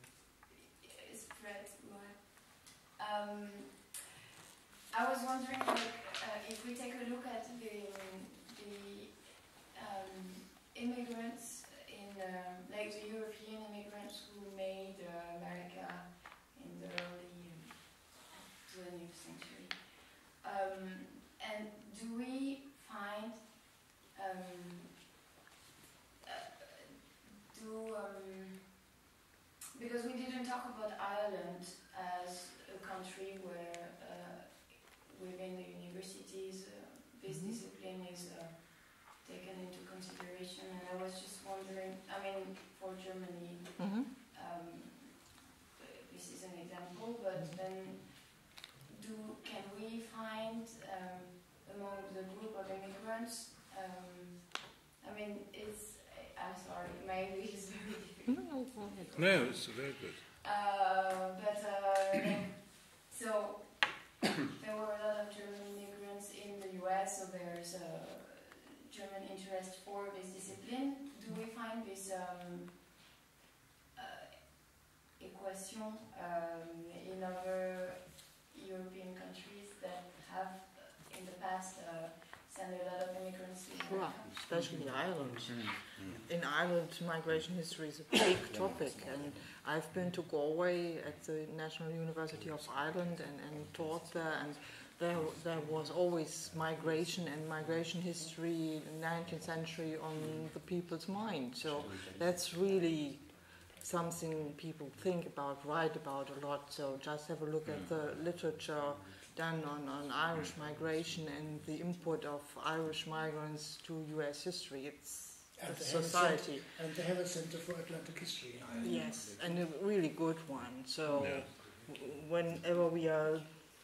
spread more, I was wondering, like, if we take a look at the immigrants in, like the European immigrants who made America in the early 20th century, and do we find because we didn't talk about Ireland as a country where within the universities this discipline is taken into consideration, and I was just wondering, I mean, for Germany, this is an example, but then can we find among the group of immigrants, I mean, I'm sorry, maybe it's very difficult. No, it's very good. So there were a lot of German immigrants in the US, so there's a German interest for this discipline. Do we find this equation in other European countries that have in the past sent a lot of immigrants to America? Especially Ireland. In Ireland, migration history is a big topic, and I've been to Galway at the National University of Ireland and taught there, and there was always migration and migration history in the 19th century on the people's mind. So that's really something people think about, write about a lot. So just have a look at the literature done on Irish migration and the input of Irish migrants to US history. It's a society. And they have a Center for Atlantic History in Ireland. Yes, and a really good one. So whenever we are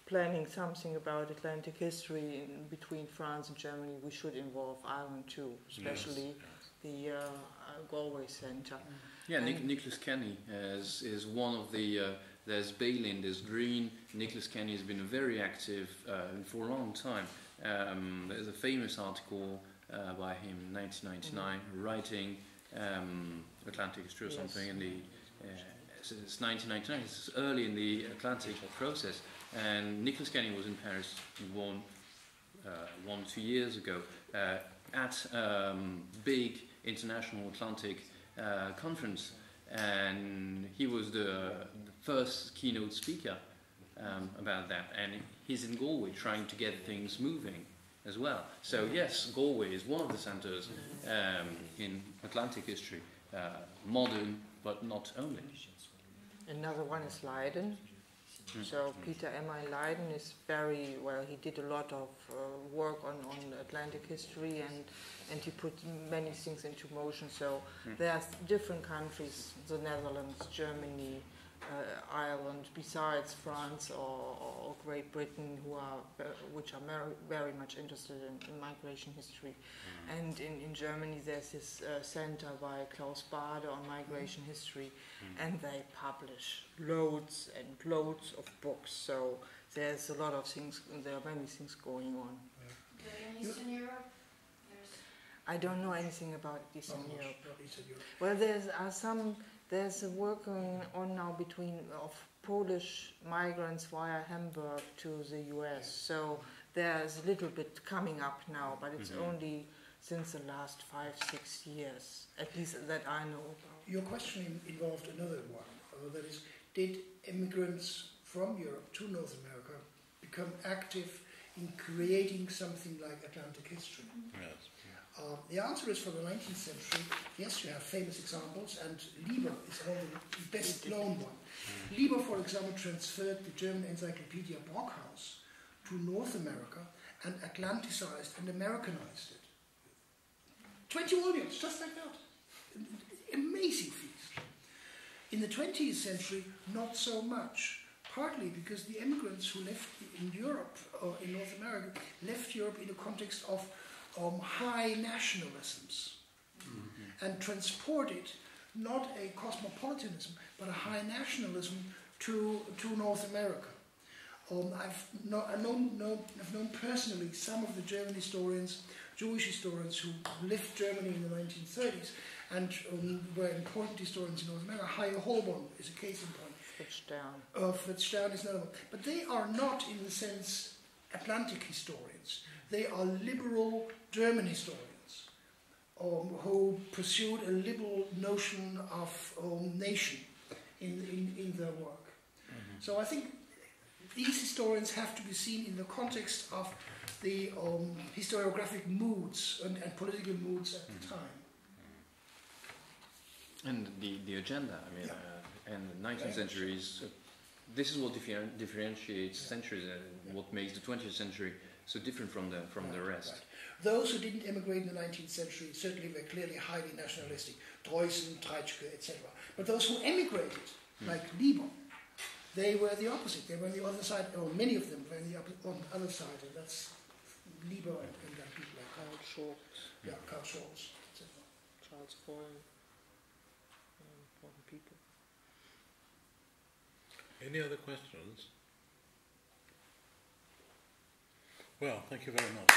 planning something about Atlantic history between France and Germany, we should involve Ireland too, especially the Galway Center. Yeah, Nicholas Kenny is one of the. There's Balin, there's Green. Nicholas Kenny has been very active for a long time. There's a famous article by him in 1999, writing Atlantic history or something. In the it's 1999. It's early in the Atlantic process. And Nicholas Kenny was in Paris 2 years ago at big international Atlantic conference, and he was the first keynote speaker about that, and he's in Galway trying to get things moving as well. So yes, Galway is one of the centers in Atlantic history, modern but not only. Another one is Leiden. So Peter M.I. Leiden is very well. He did a lot of work on Atlantic history, and he put many things into motion. So there are different countries: the Netherlands, Germany, Ireland, besides France or Great Britain, which are very much interested in migration history. And in Germany, there's this center by Klaus Bade on migration history, and they publish loads and loads of books. So there's a lot of things. There are many things going on. In Eastern Europe, I don't know anything about Eastern Europe. Well, there's a work going on now of Polish migrants via Hamburg to the US. So there's a little bit coming up now, but it's only since the last 5-6 years, at least that I know about. Your question involved another one, that is, did immigrants from Europe to North America become active in creating something like Atlantic history? Yes. The answer is, for the 19th century, yes, you have famous examples, and Lieber is the best known one. Lieber, for example, transferred the German encyclopedia Brockhaus to North America and Atlanticized and Americanized it. 20 volumes, just like that. Amazing feat. In the 20th century, not so much. Partly because the immigrants who left in Europe, or in North America, left Europe in a context of high nationalisms and transported not a cosmopolitanism but a high nationalism to North America. I've known personally some of the German historians, Jewish historians who left Germany in the 1930s and were important historians in North America. Hayo Holborn is a case in point. Fritz Stern is another one. But they are not, in the sense, Atlantic historians. They are liberal German historians who pursued a liberal notion of nation in their work. Mm-hmm. So I think these historians have to be seen in the context of the historiographic moods and political moods at the time. And the agenda, I mean, and the 19th century is, this is what differentiates centuries and what makes the 20th century so different from the rest. Right. Those who didn't emigrate in the 19th century certainly were clearly highly nationalistic, Preußen, Treitschke, etc. But those who emigrated, like Lieber, they were the opposite. They were on the other side, or many of them were on the other side, and that's Lieber and people like Karl Scholz, Karl Scholz, etc. Charles Foyle, important people. Any other questions? Well, thank you very much.